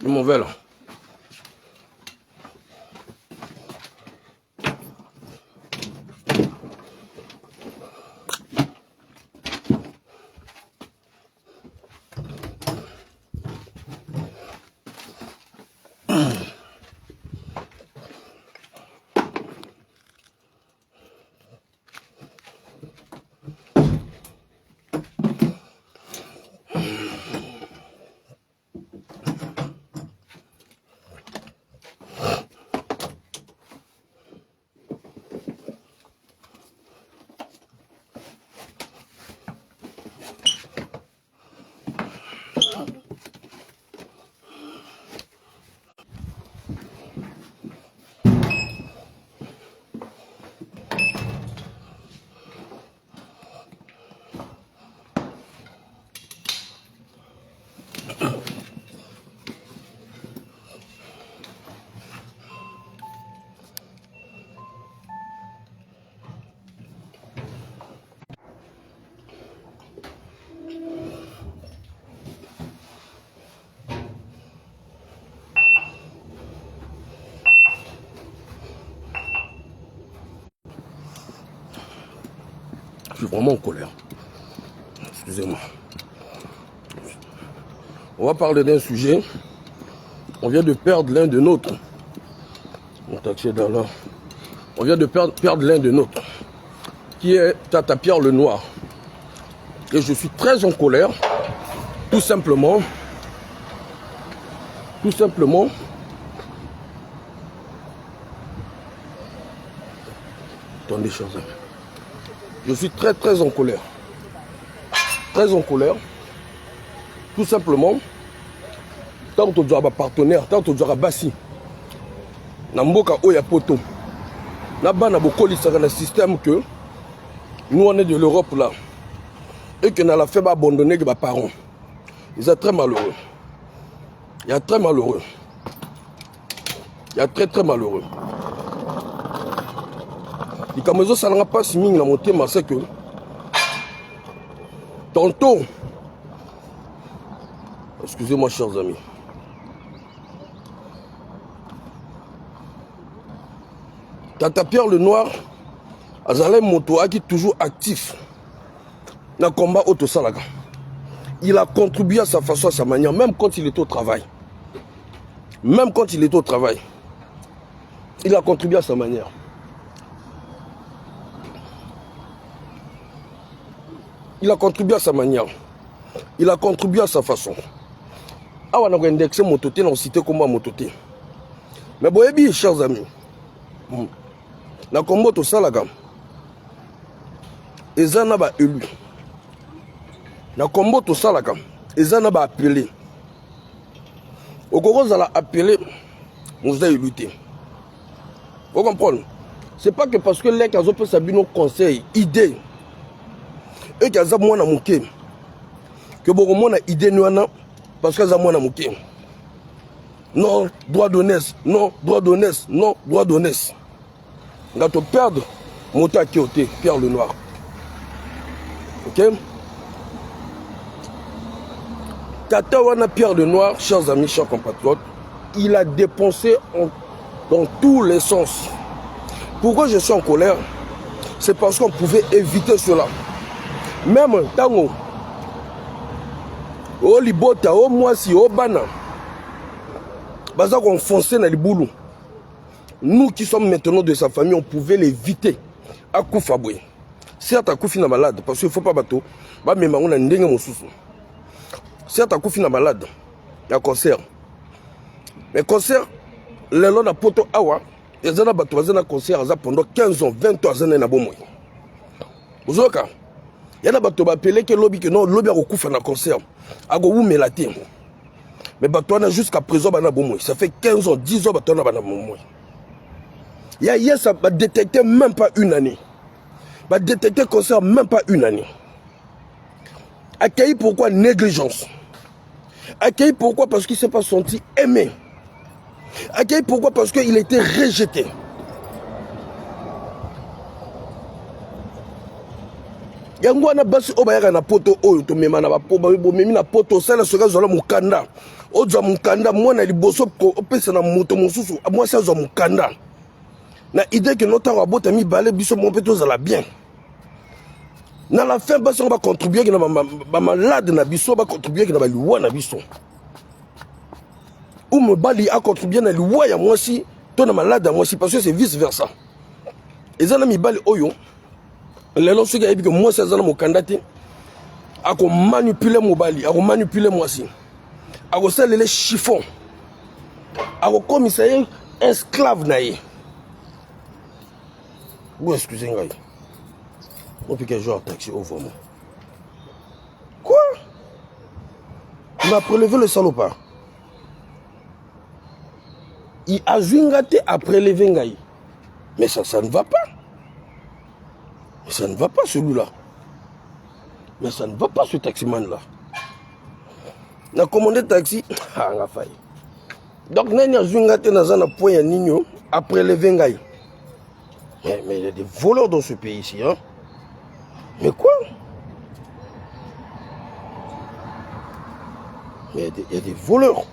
mauvais là. Je suis vraiment en colère. Excusez-moi. On va parler d'un sujet. On vient de perdre l'un de nôtres. On vient de perdre l'un de nôtres. Qui est Tata Pierre le Noir. Et je suis très en colère. Tout simplement. Attendez, chers amis. Je suis très en colère. Très en colère. Tout simplement. Tant que tu as un partenaire, tant que tu as un bassi. Namboka Oya Poto. Nabana Bokoli, c'est un système que nous on est de l'Europe là. Et que nous avons fait abandonner les parents. Ils sont très malheureux. Il y a très malheureux. Il y a très malheureux. Et comme ça n'a pas si mine la montée, mais c'est que tantôt, excusez-moi chers amis, Tata Pierre le Noir, Azalem Motoa qui est toujours actif dans le combat Auto Salaga. Il a contribué à sa façon, à sa manière, même quand il était au travail. Même quand il était au travail, il a contribué à sa manière. Il a contribué à sa manière. Il a contribué à sa façon. Ah, on a indexé Mototé, on a cité comment Mototé. Mais bon, chers amis, dans le combat Auto Salaga, ils en ont élu. Dans le combat Auto Salaga, ils en ont appelé. Au Congo, ils ont appelé, nous avons lutté. Vous comprenez? Ce n'est pas que parce que les gens ont fait nos conseils, idées, et qu'ils ont moins à mouquer, que beaucoup moins idée nous parce qu'ils ont moins à mouquer. Non, droit d'honnête, non, droit d'honnête, non, droit d'honnête. Quand on perd, mon temps qui est Pierre le Noir. Ok? Tata Wana Pierre le Noir, chers amis, chers compatriotes, il a dépensé dans tous les sens. Pourquoi je suis en colère? C'est parce qu'on pouvait éviter cela. Même Tango, au Libota, au Moisi, au Bana, Baza qu'on fonçait dans les boulons. Nous qui sommes maintenant de sa famille, on pouvait l'éviter. À Koufaboué. Certes, à Koufi na malade, parce qu'il ne faut pas bateau, mais on a un dingue mon souffle. Certes, à Koufi na malade, il y a concert. Mais concert, les gens de Poto Awa, ils ont un concert pendant 15 ans, 23 ans, ils ont un bon moyen. Vous voyez, il y a des gens qui ont appelé que lobby, que non, lobby a recouvert un concert. A go mais la terre. Mais bateau jusqu'à présent, il y a un bon moyen. Ça fait 15 ans, 10 ans, bateau a un bon moyen. Il y a ça, va détecter même pas une année. Va détecter concert même pas une année. Accueilli pourquoi négligence? Accueilli pourquoi? Parce qu'il ne s'est pas senti aimé. Accueilli pourquoi? Parce qu'il était rejeté. yango wana basi o bayaka na poto oyo to mema na bapo bomemi na poto sala soka zola mukanda ozwa mukanda mwana liboso opesa na moto mosusu mwasi azwa mukanda na idée que notre abota mi balé biso mon peto za la bien na la fin basi on va contribuer que na ba malade na biso ba contribuer que na ba liwa na biso ou me bali a contribuer na liwa ya mwasi to na malade ya mwasi parce que c'est vice versa ezana mi bali oyo lelo soki ayebi ke mwasi azana mokanda te ako manipule mobali ako manipule mwasi ako salele chiffon ako komisa ye esclave na ye. Vous excusez-moi. On peut que je joue taxi au vraiment. Quoi? Il m'a prélevé le salopard. Il a zingate à prélever Ngaï. Mais ça ne va pas. Mais ça ne va pas celui-là. Mais ça ne va pas ce taximan-là. On a commandé taxi. Ah, on a failli. Donc, il y a zingate dans un point à Nino à prélever Ngaï. Mais il y a des voleurs dans ce pays ici, hein? Mais quoi? Mais il y a des voleurs.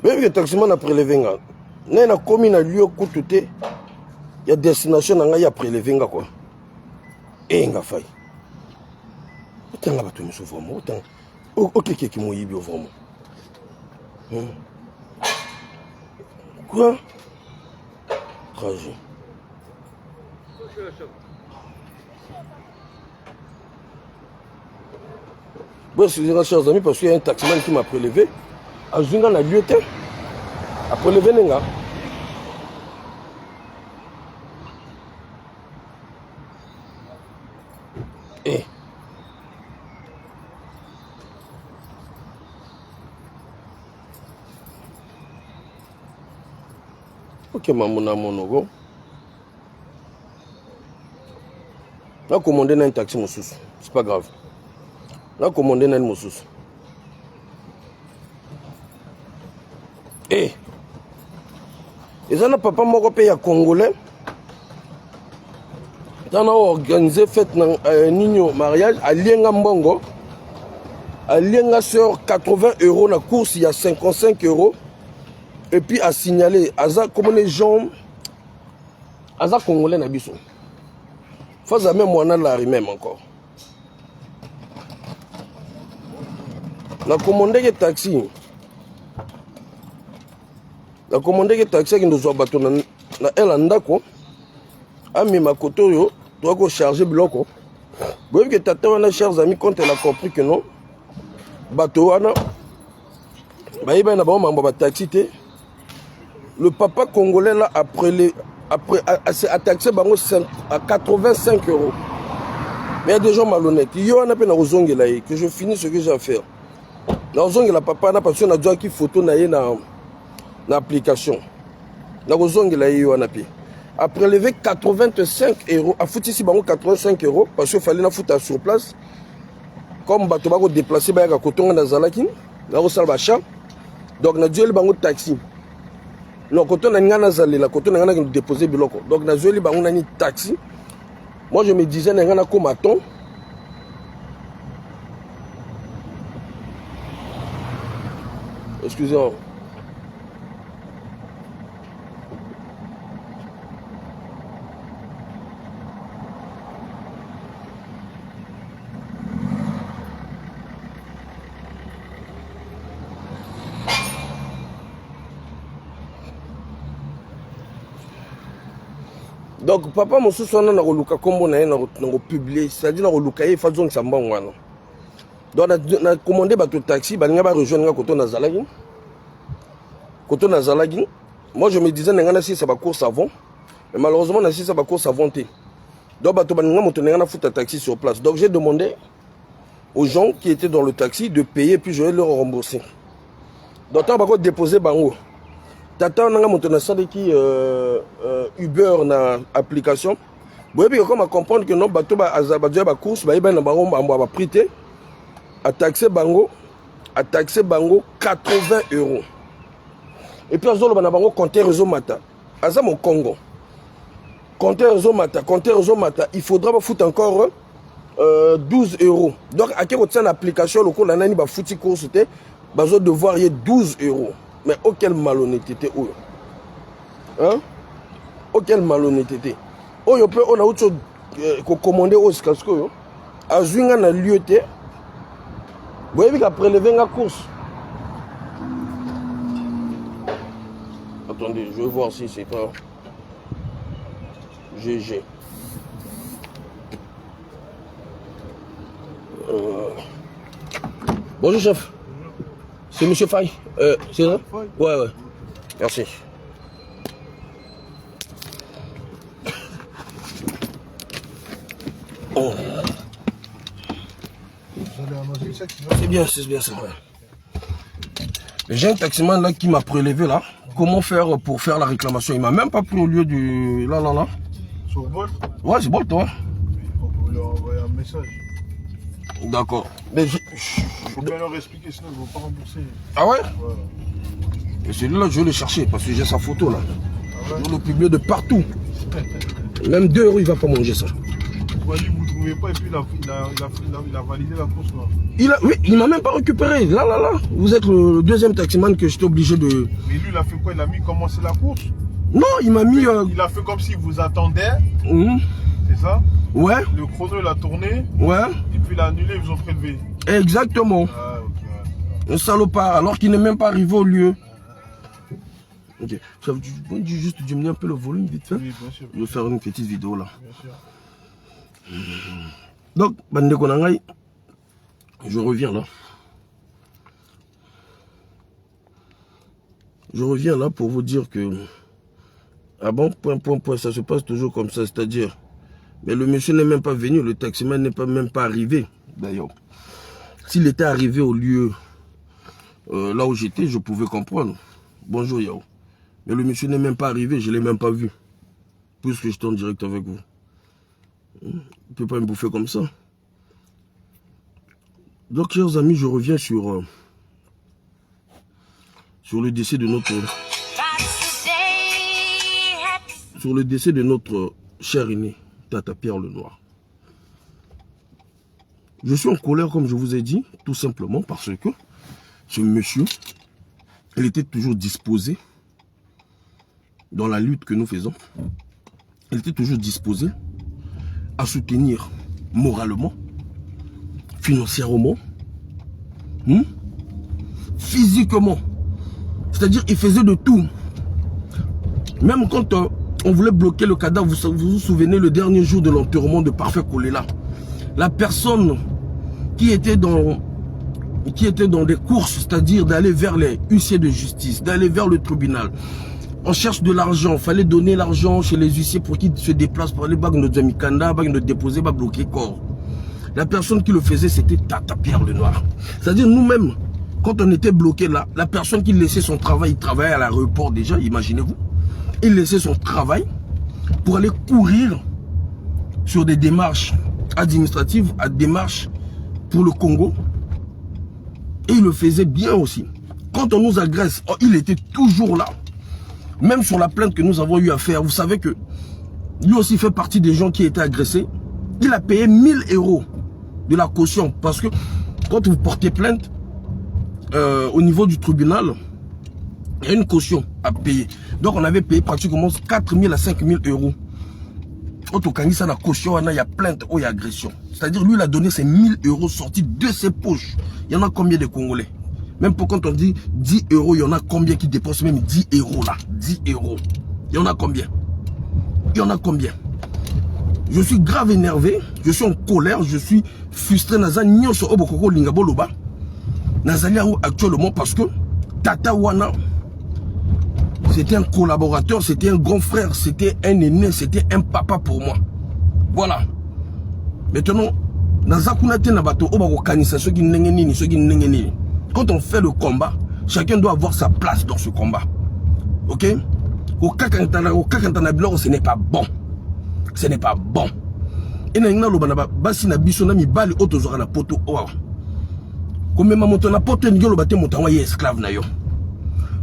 Même le taximan a prélevé. Il y a commis un lieu il y a destination il y a prélevé. Et il y a failli. Autant il y a tout vraiment. Autant. Ok, qui m'a dit vraiment. Quoi? Tragique. Bon, excusez-moi, chers amis, parce qu'il y a un taximan qui m'a prélevé. À Zunga, la lieu a prélevé Nenga. Eh. Ok, maman, mon on a commandé un taxi, mon sous. C'est pas grave. On a commandé un moussous. Eh! Et ça n'a pas mon pays à Congolais. On a organisé fête Nino mariage à Lienga Mbongo. À Lienga sur 80 € la course, il y a 55 €. Et puis à signaler, comment les gens, Aza Congolais n'habissent. Faut jamais moi on a la même encore. On a commandé des taxis. On a commandé des taxis qui nous ont battu dans El Andako. Ami ma koto yo, doit charger bloco. Vous voyez que tata wana chers amis quand elle a compris que non. Bateau wana. Ba iba na ba mamba ba taxi te. Le papa congolais là après a taxé à 85 €. Mais il y a des gens malhonnêtes. Il y a un peu de que je finis ce que j'ai à faire. Dans la papa n'a pas besoin de dire qu'il photo na l'application. A prélevé 85 €. A foutu ici 85 € parce qu'il fallait la foutre sur place. Comme bateau va déplacer ba ya kotonga na zalaki, na ko sala bacha. Donc na dieu le bango taxi. Non, quand on a déposé biloko. Donc, on a un taxi. Moi, je me disais, on a comme attend. Excusez-moi. Donc papa mon sous na koluka kombo na ye na publier, c'est-à-dire na koluka ye fa zong samba ngwana. Donc na commandé bateau taxi balinga ba rejoindre koto na zalaki. Koto na zalaki. Moi je me disais ngana si ça ba course avant. Mais malheureusement na si ça ba course avant té. Donc bateau balinga moto ngana fouta taxi sur place. Donc j'ai demandé aux gens qui étaient dans le taxi de payer puis je vais leur rembourser. Donc on va déposer bango. Tata on a monté na salle qui Uber na application. Vous voyez comment à comprendre que non bateau ba azabadja ba course ba iba na bango ba prité à taxer bango 80 €. Et puis azolo bana bango compteur Zomata. Azam au Congo. Compteur Zomata, il faudra pas foutre encore 12 €. Donc à quel moment l'application le cours nani ba fouti course te bazo devoir y 12 €. Mais auquel malhonnêteté oh. Hein? Auquel malhonnêteté. Oh yo peut on a autre chose commander au casco yo. Azuinga na lieu te. Vous voyez qu'à prélever la course. Attendez, je vais voir si c'est pas GG. Bonjour chef. C'est monsieur Faye. C'est ça? Ouais, ouais. Merci. Oh. C'est bien ça. Ouais. J'ai un taximan là qui m'a prélevé là. Comment faire pour faire la réclamation? Il m'a même pas pris au lieu du... Là. Sur Bolt? Ouais, c'est Bolt, ouais. Il faut lui envoyer un message. D'accord. Mais il faut bien leur expliquer, sinon ils ne vont pas rembourser. Ah ouais? Et celui-là, je vais le chercher parce que j'ai sa photo là. Ah ouais? Je vais le publier de partout. Même 2 € il va pas manger ça. Ouais, lui, vous ne trouvez pas et puis il a validé la course là. Oui, il m'a même pas récupéré. Là. Vous êtes le deuxième taximan que j'étais obligé de... Mais lui, il a fait quoi? Il a mis commencer la course? Non, il m'a mis... Il a fait comme s'il vous attendait. C'est ça? Ouais. Le chrono, il a tourné. Ouais. Et puis il a annulé, ils vous ont prélevé. Exactement. Ah, ok. Un salopard, alors qu'il n'est même pas arrivé au lieu. Ok. Ça veut dire juste diminuer un peu le volume vite fait. Oui, bien sûr. Je vais faire une petite vidéo là. Bien sûr. Donc, Bande Konangai, je reviens là. Je reviens là pour vous dire que... Ah bon, point, ça se passe toujours comme ça, c'est-à-dire... Mais le monsieur n'est même pas venu, le taximan n'est même pas arrivé, d'ailleurs. S'il était arrivé au lieu là où j'étais, je pouvais comprendre. Bonjour Yao. Mais le monsieur n'est même pas arrivé, je ne l'ai même pas vu. Puisque je suis en direct avec vous. Il ne peut pas me bouffer comme ça. Donc, chers amis, je reviens sur le décès de notre... Sur le décès de notre cher aîné, Tata Pierre Lenoir. Je suis en colère, comme je vous ai dit, tout simplement parce que ce monsieur, il était toujours disposé dans la lutte que nous faisons. Il était toujours disposé à soutenir moralement, financièrement, physiquement. C'est-à-dire il faisait de tout. Même quand on voulait bloquer le cadavre, vous vous souvenez le dernier jour de l'enterrement de Parfait Kolela. La personne qui était dans des courses, c'est-à-dire d'aller vers les huissiers de justice, d'aller vers le tribunal. On cherche de l'argent, il fallait donner l'argent chez les huissiers pour qu'ils se déplacent pour aller bagues notre Mikanda, bagues notre déposer, bagues bloquer corps. La personne qui le faisait, c'était Tata Pierre Lenoir. C'est-à-dire nous-mêmes, quand on était bloqué là, la personne qui laissait son travail, il travaillait à l'aéroport déjà, imaginez-vous. Il laissait son travail pour aller courir sur des démarches administratives, à démarches pour le Congo. Et il le faisait bien aussi. Quand on nous agresse, il était toujours là. Même sur la plainte que nous avons eu à faire, vous savez que lui aussi fait partie des gens qui étaient agressés. Il a payé 1 000 € de la caution. Parce que quand vous portez plainte, au niveau du tribunal, il y a une caution à payer. Donc on avait payé pratiquement 4 000 à 5 000 €. Quand on a ça, la caution, il y a plainte ou il y a agression. C'est-à-dire lui, il a donné ses 1 000 € sortis de ses poches. Il y en a combien de Congolais? Même pour quand on dit 10 €, il y en a combien qui dépensent même 10 € là? 10 €. Il y en a combien? Il y en a combien? Je suis grave énervé, je suis en colère, je suis frustré. Actuellement parce que Tata Wana, c'était un collaborateur, c'était un grand frère, c'était un aîné, c'était un papa pour moi. Voilà. Maintenant, quand on fait le combat, chacun doit avoir sa place dans ce combat. Ok? Ce n'est pas bon. Ce n'est pas bon. Et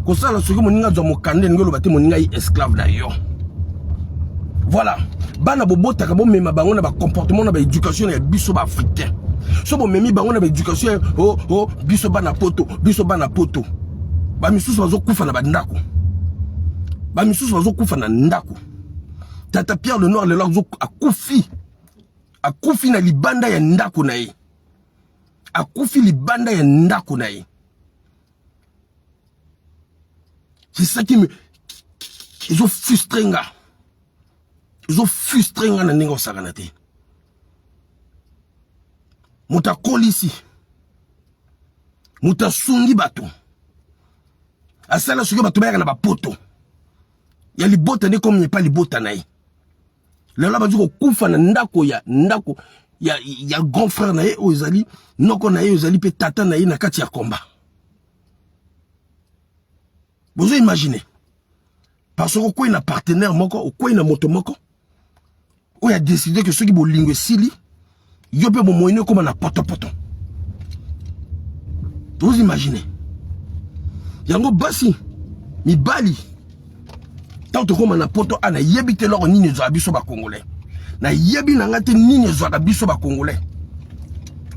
Ko sala soki moninga zo mokande ngelo bate moninga yi esclave na yo. Voilà. Bana bobota ka bo mema bango na ba comportement na ba éducation ya biso ba africain. So bo memi bango na ba éducation biso bana poto, biso bana poto. Ba misusu bazo kufa na ba ndako. Ba misusu bazo kufa na ndako. Tata Pierre le Noir le Larzo akufi. Akufi na libanda ya ndako na ye. Akufi libanda ya ndako na ye. C'est ça qui me... Ils ont frustré nga. Ils ont frustré nga na ningo saganate. Mouta kolisi. Mouta sungi bato. Asala suki bato baya na ba poto. Ya libota ne comme n'est pas libota na ye. Le la bazo kufa na ndako ya grand frère na ye ozali noko na ye ozali pe tata na ye na kati ya komba. Vous imaginez? Parce que quoi il a partenaire moko, quoi il a moto moko, où il a décidé que ceux qui vont lingue sili, yo pe bon moyen comme na poto. Vous imaginez? Yango basi, mi bali. Tant que comme na poto ana yebite leur ni ne zo abiso ba congolais. Na yebi na ngate ni ne zo abiso ba congolais.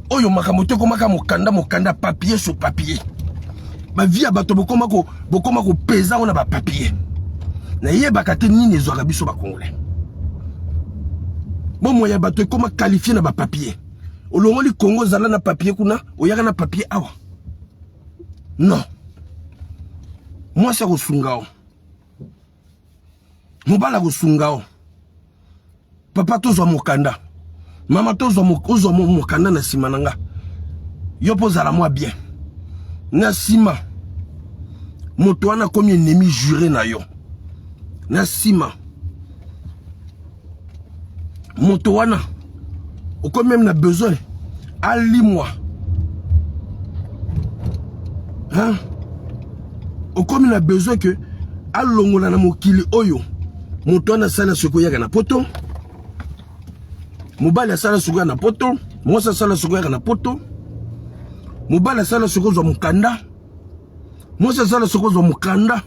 Oyo makamote ko mokanda papier sur papier. Ma vie à bato bokoma ko pesa on a ba papier. Na yeba kate ni ne zo abiso ba congolais. Bon moyen bato koma qualifier na ba papier. Olongoli Congo zala na papier kuna, oyaka na papier awa. Non. Moi c'est ko sungao. Mobala ko sungao. Papa tozo mokanda. Mama tozo mokanda na simananga. Yo pozala moi bien. Na sima. Moto wana komi ennemi juré na yo. Na sima. Moto wana. Ou comme même na besoin. Ali moi. Hein? Ou comme na besoin que. Alongola na mokili oyo. Moto wana sala soko yaka na poto. Mobala sala soko na poto. Moi ça sala soko yaka na poto. Mobala sala soko zo mukanda. Moi ça sala soko zo mukanda.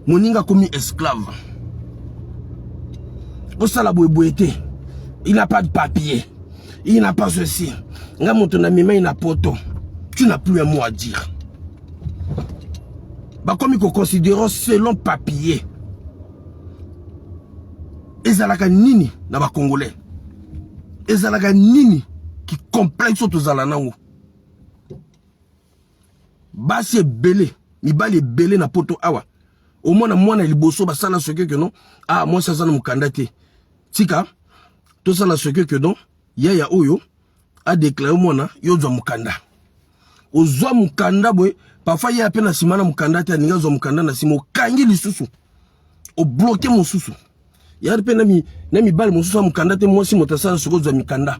Moninga komi esclave. Osala boyeboyete. Il n'a pas de papier. Il n'a pas ceci. Nga moto na mima ina poto. Tu n'as plus un mot à dire. Bah comme il considère selon papier. Ezalaka nini na ba congolais. Ezalaka nini qui complexe aux alanango. Basi belé, mi bali belé na poto awa. Au moins na mwana liboso ba sala ce que non. Ah moi ça na mukanda te. Tika to sala ce que non. Ya oyo a déclaré mwana yo zo mukanda. Ozo mukanda boy parfois ya peine na simana mukanda te ninga zo mukanda na simo kangi lisusu. O bloquer mon susu. Ya peine na mi bali mon susu mukanda te moi si motasala ce que zo mikanda.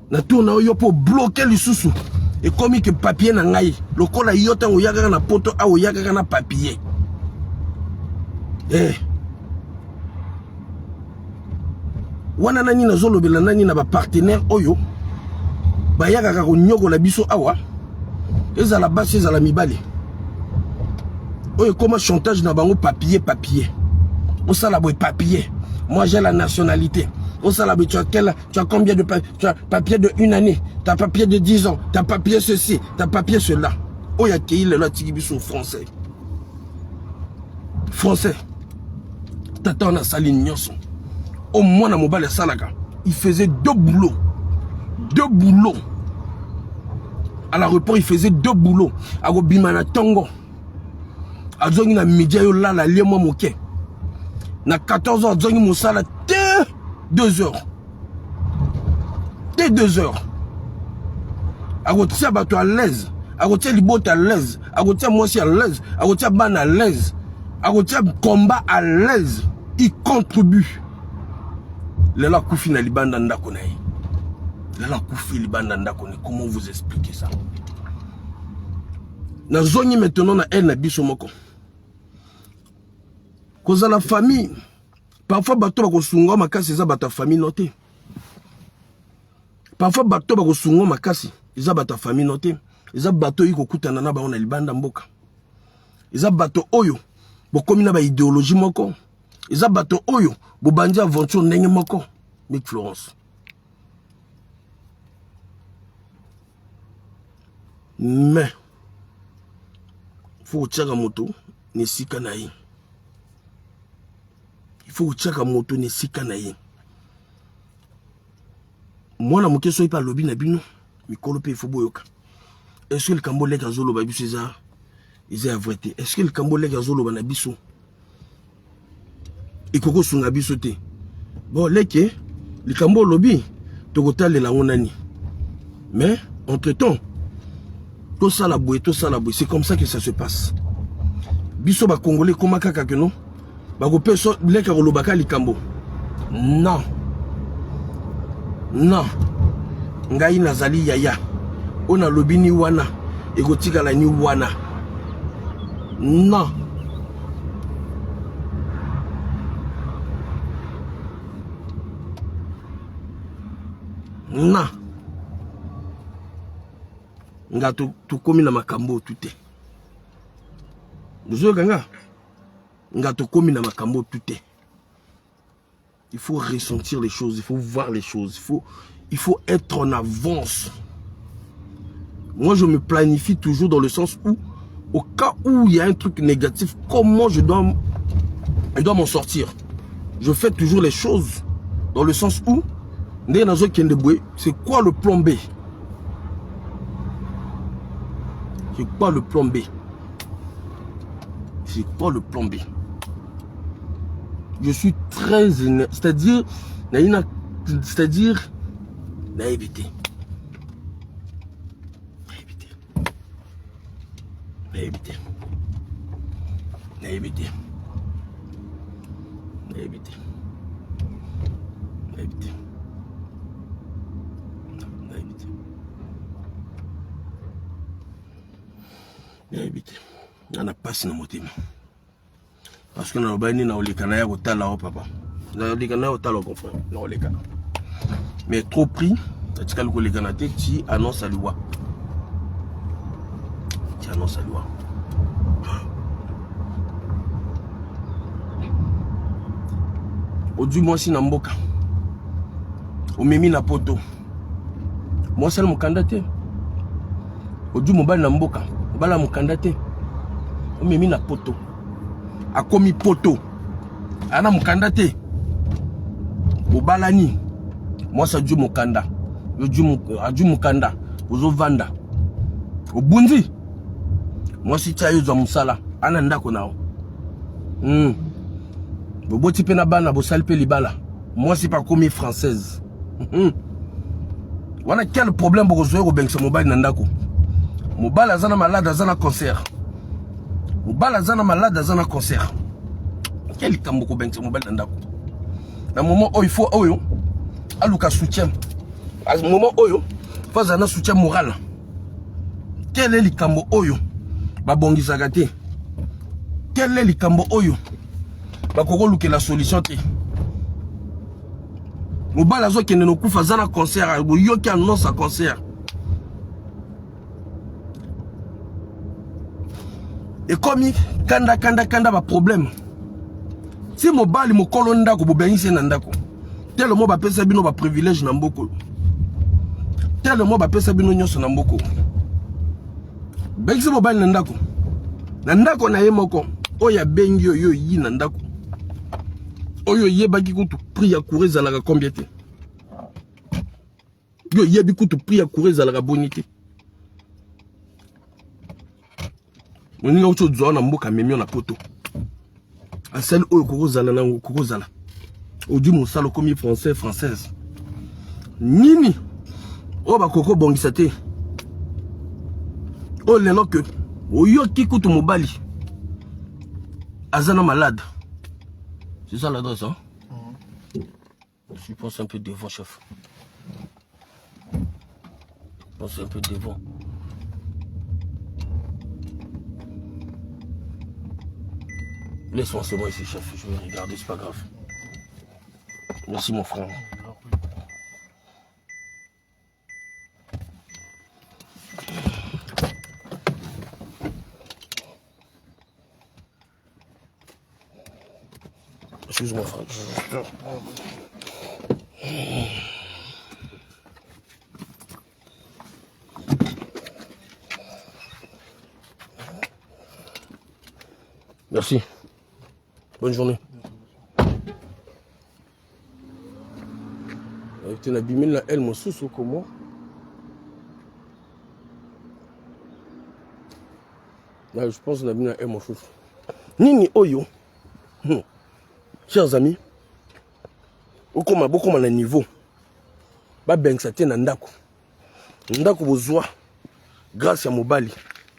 Na tourna yo pour bloquer lisusu. Et comme que papier na ngai, le kola yota o yaga na poto a o yaga na papier. Wana nani na zolo bela nani na ba partenaire oyo. Ba yaga ka ko nyoko la biso awa. Eza la base eza la mibali. Oyo comment chantage na bango papier. O sala boy papier. Moi j'ai la nationalité. Au salabé, tu as combien de papiers? Tu as papier de 1 année, tu as papier de 10 ans, tu as papier ceci, tu as papier cela. Oh, il y a qui là, Tigibiso français. Français. Tata, on a sali nyonso. Au moins, na mobile salaka. Il faisait 2 boulots. 2 boulots. À l'aéroport, il faisait 2 boulots. À Gobimana Tongo. À Zongi na Media yo là, la lié moi moké. Na 14 ans, Zongi Moussala. 2 heures. Dès 2 heures. A gotia bato à l'aise. A gotia libote à l'aise. A gotia moisi à l'aise. A gotia ban à l'aise. A gotia combat à l'aise. Il contribue. Lela koufi na libanda ndako na ye. Lela koufi libanda ndako na. Comment vous expliquer ça? Na zoni maintenant na elle na biso moko. Cause la famille. Parfois, bato bako sungo makasi eza bata famille noté. Parfois, bato bako sungo makasi eza bata famille noté. Eza bato yiko kutana na ba on a libanda mboka. eza bato oyo bokomi na ba idéologie moko, eza bato oyo bobandi aventure ndenge moko. Mick Florence, mais faut tiaka moto ne sika na ye, il faut tiaka moto ne sika na ye. Mwana moke soki pa lobi na bino mikolo pe faut boyoka. Est-ce que le kambo leka zolo ba biso eza ya vrai te? Est-ce que le kambo leka zolo ba na biso ikoko sunga biso te? Bon leke le kambo lobi tokotalela ngonani. Mais entre-temps tout ça la boue, c'est comme ça que ça se passe. Biso ba congolais koma kaka que non ba ko peso leka kolobaka likambo. Non. Non. Ngai nazali yaya. Ona lobi ni wana ekotika la ni wana. Non. Non. Nga tu komi na makambo tout est. Vous ganga. Nga tu komi na makambo tout est. Il faut ressentir les choses, il faut voir les choses, il faut être en avance. Moi, je me planifie toujours dans le sens où, au cas où il y a un truc négatif, comment je dois m'en sortir. Je fais toujours les choses dans le sens où, c'est quoi le plan B? C'est quoi le plan B? C'est quoi le plan B? Je suis très énervé, c'est-à-dire, naïveté. Naïveté. Naïveté. Naïveté. Naïveté. Naïveté. Naïveté. On a passé dans mon thème. Parce que nous avons na olekana ya kotala o papa. Na olekana ya kotala ko frère. Na olekana. Mais trop pris, tu as le olekana te ti annonce à loi. Tu annonce à loi. Odu moi si na mboka. O memi na poto. Moi seul mon candidat. Odu mobali na mboka. Bala mon candidat. O memi na poto. A komi poto ana mukanda te obalani moi ça du mukanda yo du mukanda ozo vanda obundi moi si tia yo za musala ana ndako nao boboti pe na bana bo salpe libala moi c'est pas komi française wana quel problème bo zo ko bengsa mobile na ndako mobile azana malade azana concert. Mobala zana malade zana concert. Quel kambo bench mobile ndako. Na moment où il faut oyo aluka soutien. À ce moment oyo faut zana soutien moral. Quel est le kambo oyo ba bongisa gate. Quel est le kambo oyo ba koko luke la solution te. Mobala zo kende no kufa zana concert yo ki annonce à concert. Et comme kanda ba problème. Si mobali mo kolonda ko bobengise na ndako. Tellement ba pesa bino ba privilège na mboko. Tellement ba pesa bino nyonso na mboko. Bengise mobali na ndako. Na ndako na ye moko oya bengi yo yi na ndako. Oyo yebaki kutu prix ya courir zalaka combien te. Yo yebi kutu prix ya courir zalaka bonité. On y a autre chose, on a mis na poto. À celle où Kokozala. Au du mon salo comme français, française. Nini. Oh ba koko bongisate. Oh lelo que. Oh yo ki kutu mobali. Azana malade. C'est ça l'adresse, hein? Je pense un peu devant, chef. Je pense un peu devant. Laisse-moi, c'est moi ici, chef. Je vais regarder, c'est pas grave. Merci, mon frère. Excuse-moi, frère. Merci. Bonne journée. Tu n'as abîmé la elle, mon sous comment? Là, je pense qu'on a abîmé la elle, mon sous. Nini Oyo. Chers amis, beaucoup de niveau. Ba ben ça tient ndako. Ndako bozwa grâce à mobali.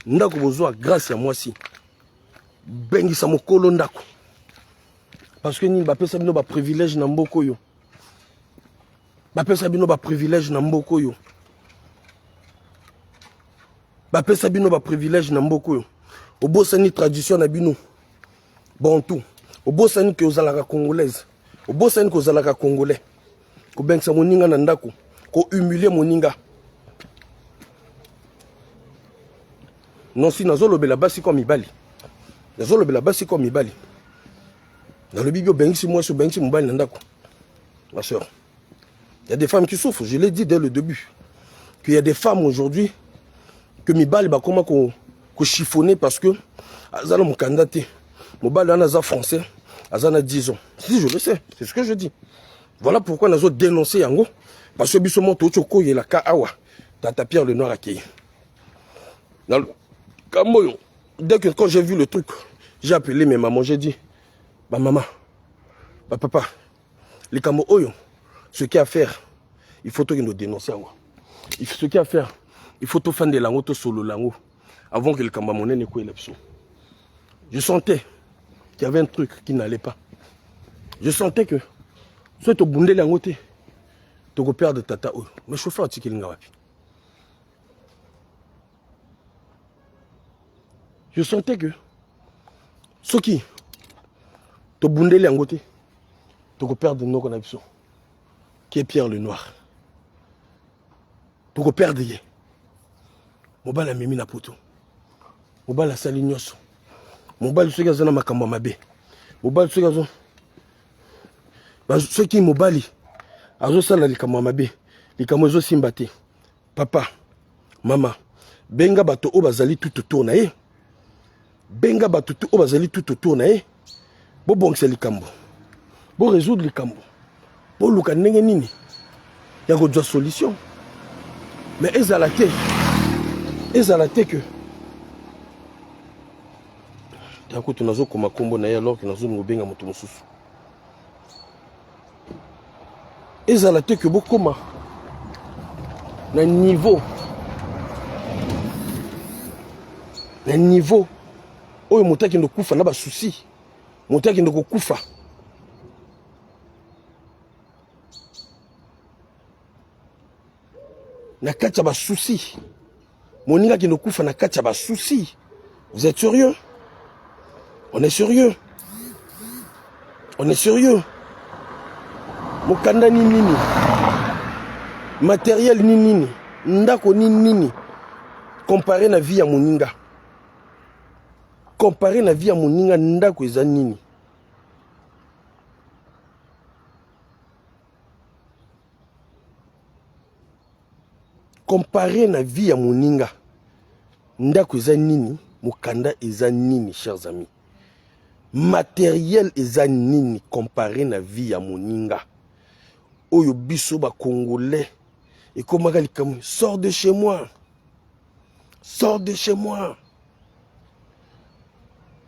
Ndako bozwa grâce à moi si. Bengi sa mokolo ndako. Parce que ni ba pesa bino ba privilège na mboko yo. Ba pesa bino ba privilège na mboko yo. Ba pesa bino ba privilège na mboko yo. Obosani tradition na bino. Bon tout. Obosani ke ozalaka congolaise. Obosani ke ozalaka congolais. Ko bengisa moninga na ndako. Ko humilier moninga. Non si nazolobela basi comme mibali. Nazolobela basi comme mibali. Dans le biblio bengisi moi sur bengisi mobali na ndako. Ma soeur. Il y a des femmes qui souffrent, je l'ai dit dès le début. Qu'il y a des femmes aujourd'hui que mibali ba comment ko chiffonner parce que azala mon candidat. Mobali anaza français, azana 10 ans. Si je le sais, c'est ce que je dis. Voilà pourquoi nous avons dénoncé Yango. Parce que Bissomo Tochoko y est la Kaawa. Tata Pierre le Noir à Kéy. Dès que quand j'ai vu le truc, j'ai appelé mes mamans, j'ai dit, bah maman, bah papa, les Kamo Oyo, ce qu'il y a à faire, il faut que nous dénoncer. Ce qu'il y a à faire, il faut tout faire de lango, tout solo lango, avant que le Kamamoné ne couille l'absolu. Je sentais qu'il y avait un truc qui n'allait pas. Je sentais que soit au bundé lango te, tu père de tata Oyo, mais chauffeur tiki lingawapi. Je sentais que ce qui te bundé lango te, tu père de nos connexions, qui est Pierre le Noir. Tu père de yé. Mobile a mimi na poto. Mobile a sali nyoso. Mobile ceux qui ont makambo mabe. Mobile ceux qui ont ceux qui mobile azo sala likambo mabe. Likambo zo simbate. Papa, maman, benga bato o bazali tout autour na ye. Benga bato o bazali tout autour na ye. Bo bongse likambo. Bo résoudre likambo. Bo luka ndenge nini. Ya ko solution. Mais ezalate que Écoute, nous avons comme combo alors que nous avons bien moto mosusu. Ezalate que beaucoup na niveau oyo motaki ndo kufa na ba souci. Motaki ndo kufa. Na kacha ba souci. Moninga qui ndo kufa na kacha ba souci. Vous êtes sérieux? On est sérieux. On est sérieux. Mokanda ni nini. Matériel ni nini. Ndako ni nini. Comparé na vie à moninga. Comparé na vie à moninga ndako eza nini. Comparé na vie à moninga ndako eza nini. Mokanda eza nini, chers amis. Matériel eza nini comparé na vie ya moninga. Oyo biso ba congolais et comme comme sors de chez moi. Sors de chez moi.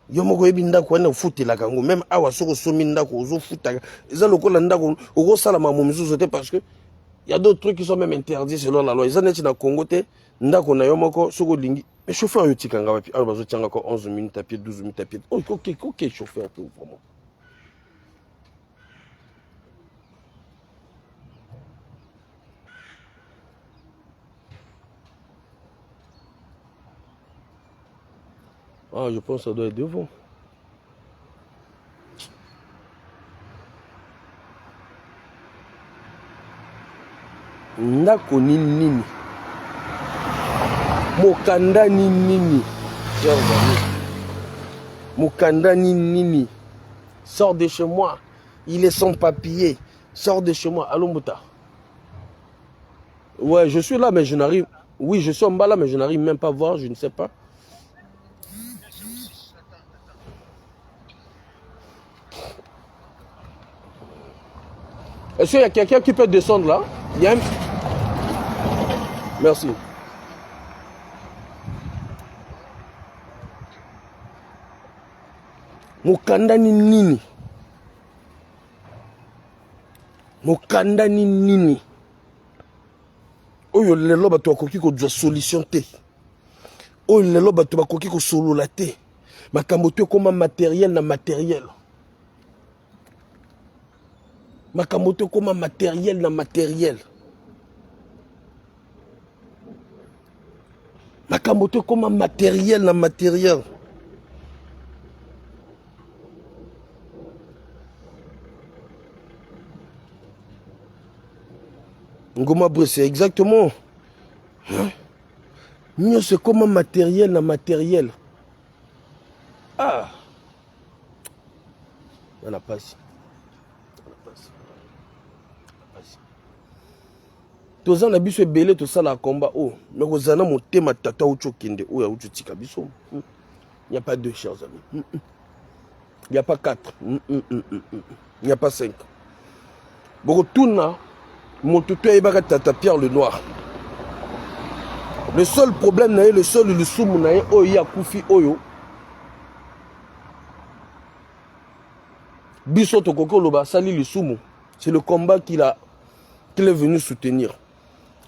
Yo moko yebi ndako wana futela kango même awa soko somi ndako ozo futa eza lokola ndako oko sala ma momizo te parce que il y a d'autres trucs qui sont même interdits selon la loi. Eza neti na Congo te ndako na yo moko soko lingi. Mais chauffeur yo tikanga wapi awa bazo tianga ko 11 minutes à pied 12 minutes à pied. Oh OK chauffeur tout vraiment. Ah, je pense que ça doit être devant. Ndako ni nini. Mokanda ni nini. Chers amis. Mokanda ni nini. Sors de chez moi. Il est sans papier. Sors de chez moi. Allô, Mouta. Ouais, je suis là, mais je n'arrive... Oui, je suis en bas là, mais je n'arrive même pas à voir, je ne sais pas. Est-ce qu'il y a quelqu'un qui peut descendre là? Il y a un... Merci. Mukanda ni nini? Mukanda ni nini? Oyo lelo bato bakoki ko dwa solution te. Oyo lelo bato bakoki ko solola te. Makambo te koma matériel na matériel. Makambo te koma matériel na matériel. Makambo te koma matériel na matériel. Ngoma Bresse, exactement. Hein? Mieux c'est comme matériel na matériel. Ah. On a pas. Tozan na biso ebele to sala combat oh mais kozana motema tata ucho kende oh ya ucho tika biso. Il n'y a pas deux chers amis. Il n'y a pas quatre. Il n'y a pas cinq. Bon tourna mototo ebaka tata Pierre le Noir. Le seul problème na le seul le sumu na oh ya kufi oyo. Biso to koko loba sali le sumu. C'est le combat qu'il est venu soutenir.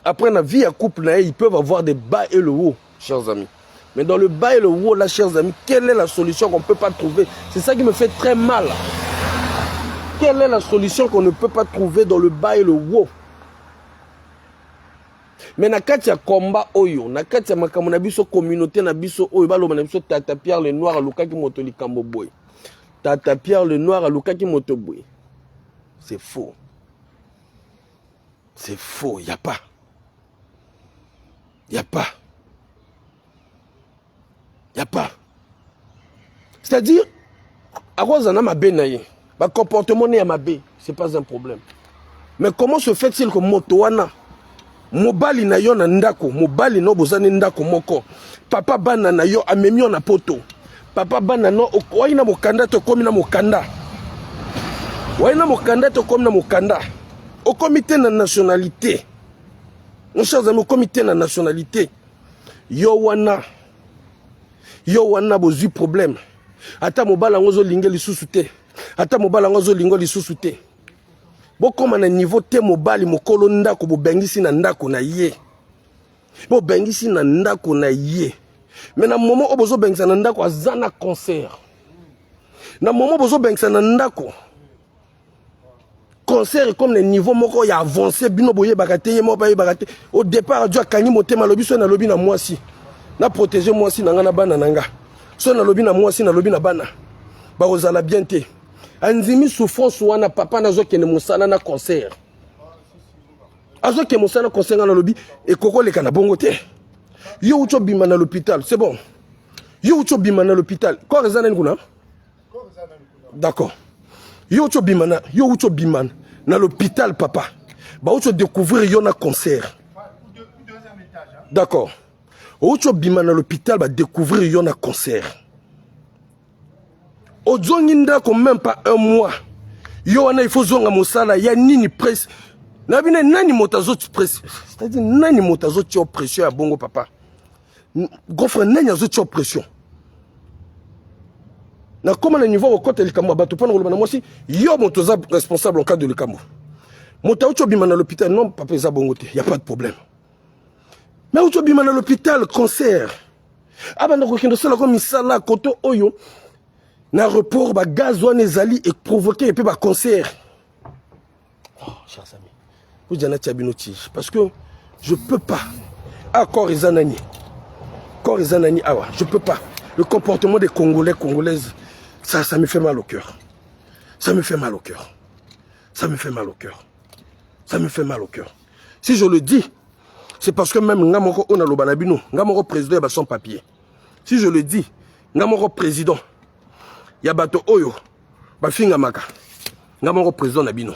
Après, la vie à couple, ils peuvent avoir des bas et le haut, chers amis. Mais dans le bas et le haut, là, chers amis, quelle est la solution qu'on ne peut pas trouver? C'est ça qui me fait très mal. Quelle est la solution qu'on ne peut pas trouver dans le bas et le haut? Mais nakati ya combat oyo, nakati ya makambo na biso communauté na biso oyo baloba na biso Tata Pierre le Noir alukaki moto likambo boy. Tata Pierre le Noir alukaki moto boy. C'est faux. C'est faux, il n'y a pas. Il n'y a pas. Il n'y a pas. C'est-à-dire, à quoi on a ma benaye? Le comportement n'est à ma bé, ce n'est pas un problème. Mais comment se fait-il que motoana, mobali na yo na ndako, mobali no bozane ndako moko, papa bana na yo amemi na poto, papa bana no waina mokanda to komi na mokanda, waina mokanda to komi na mokanda, au comité de nationalité. Mon cher ami, au comité de nationalité, yo wana bozu problème. Ata mobala ngozo lingeli susute. Ata mobala ngozo lingoli susute. Bo koma na niveau te mobali mokolo ndako bo bengisi na ndako na ye. Bo bengisi na ndako na ye. Mais na moment obozo bengisa na ndako azana concert. Na moment obozo bengisa na ndako concert comme le niveau moko ya avancé bino boye bakate ye mo ba bakate au départ Dieu kanyi motema lobi so na lobi na mwasi na protéger mwasi na ngana bana nanga so na lobi na mwasi na lobi na bana ba ozala bien te anzimi souffrance wana papa na zo kene musala na concert azo ke musala concert na lobi e koko le kana bongo te yo ucho bima na l'hôpital c'est bon yo ucho bima na l'hôpital ko rezana nguna d'accord yo ucho bima na l'hôpital papa ba ucho découvrir yo na concert d'accord ucho bima na l'hôpital ba découvrir yo na concert ozongi ndako même pas un mois yo wana il faut zonga mosala ya nini presse na bina nani motazo presse c'est-à-dire nani motazo ti pression ya bongo papa gofre nani azo ti pression na comment le niveau au côté likambo bato pona ngoloba na mwasi yo moto za responsable en cas de likambo moto ucho bima na l'hôpital non papa za bongo te y a pas de problème mais ucho bima na l'hôpital concert abanda ko kindo sala ko misala koto oyo na report ba gaz wana ezali et provoquer et puis ba concert oh chers amis vous jana tiabinoti parce que je peux pas accord ezanani awa je peux pas le comportement des Congolais congolaises ça me fait mal au cœur. Ça me fait mal au cœur. Ça me fait mal au cœur. Ça me fait mal au cœur. Si je le dis, c'est parce que même Ngamoro Onalobanabino, Ngamoro président, il a son papier. Si je le dis, Ngamoro président, Yabato Oyo, Bafingamaka, nga moko président na bino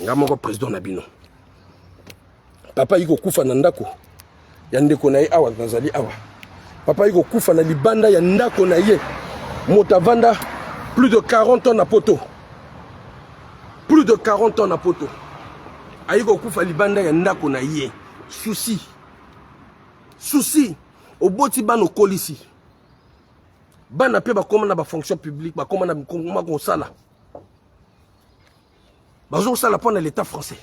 nga moko président na bino papa yiko kufa na ndako ya ndeko na ye awa nazali awa papa yiko kufa na libanda ya ndako na ye moto avanda plus de 40 ans na poto plus de 40 ans na poto ayiko kufa libanda ya ndako na ye souci oboti bana okolisi bana pe bakoma na ba fonction publique bakoma na koma kosala bazo sala pour l'état français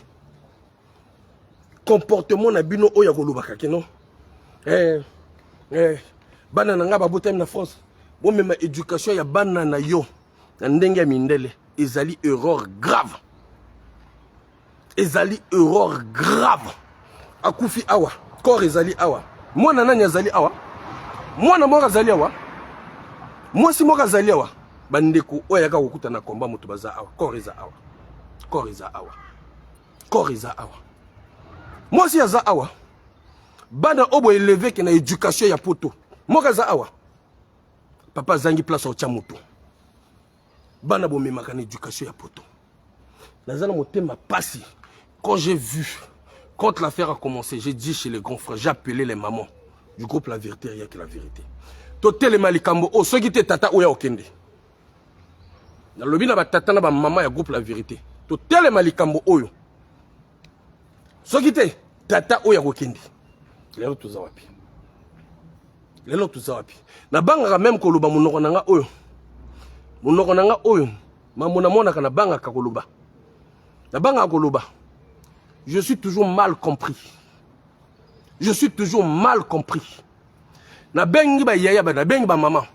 comportement na bino oya kolobaka keno bana nanga babotami na France bo mema éducation ya bana na yo na ndenge ya mindele ezali erreur grave akufi awa corps ezali awa mwana nani azali awa mwana moko azali awa mwasi moko azali awa bandeko oya ka kokuta na komba moto baza awa corps eza awa mwasi aza awa bana obo élevé ke na éducation ya poto moko aza awa papa zangi place au moto bana bomemaka na éducation ya poto nazala motema pasi quand j'ai vu quand l'affaire a commencé j'ai dit chez les grands frères j'ai appelé les mamans du groupe La Vérité rien que la vérité totele malikambo o soki te tata oya okende na lobi na ba tata na ba mama ya groupe La Vérité totele malikambo oyo soki te tata oya okende lelo tuza wapi na banga même koloba munoko nanga oyo mamona mona kana banga kakoloba na banga koloba je suis toujours mal compris na bengi ba yaya ba na bengi ba mama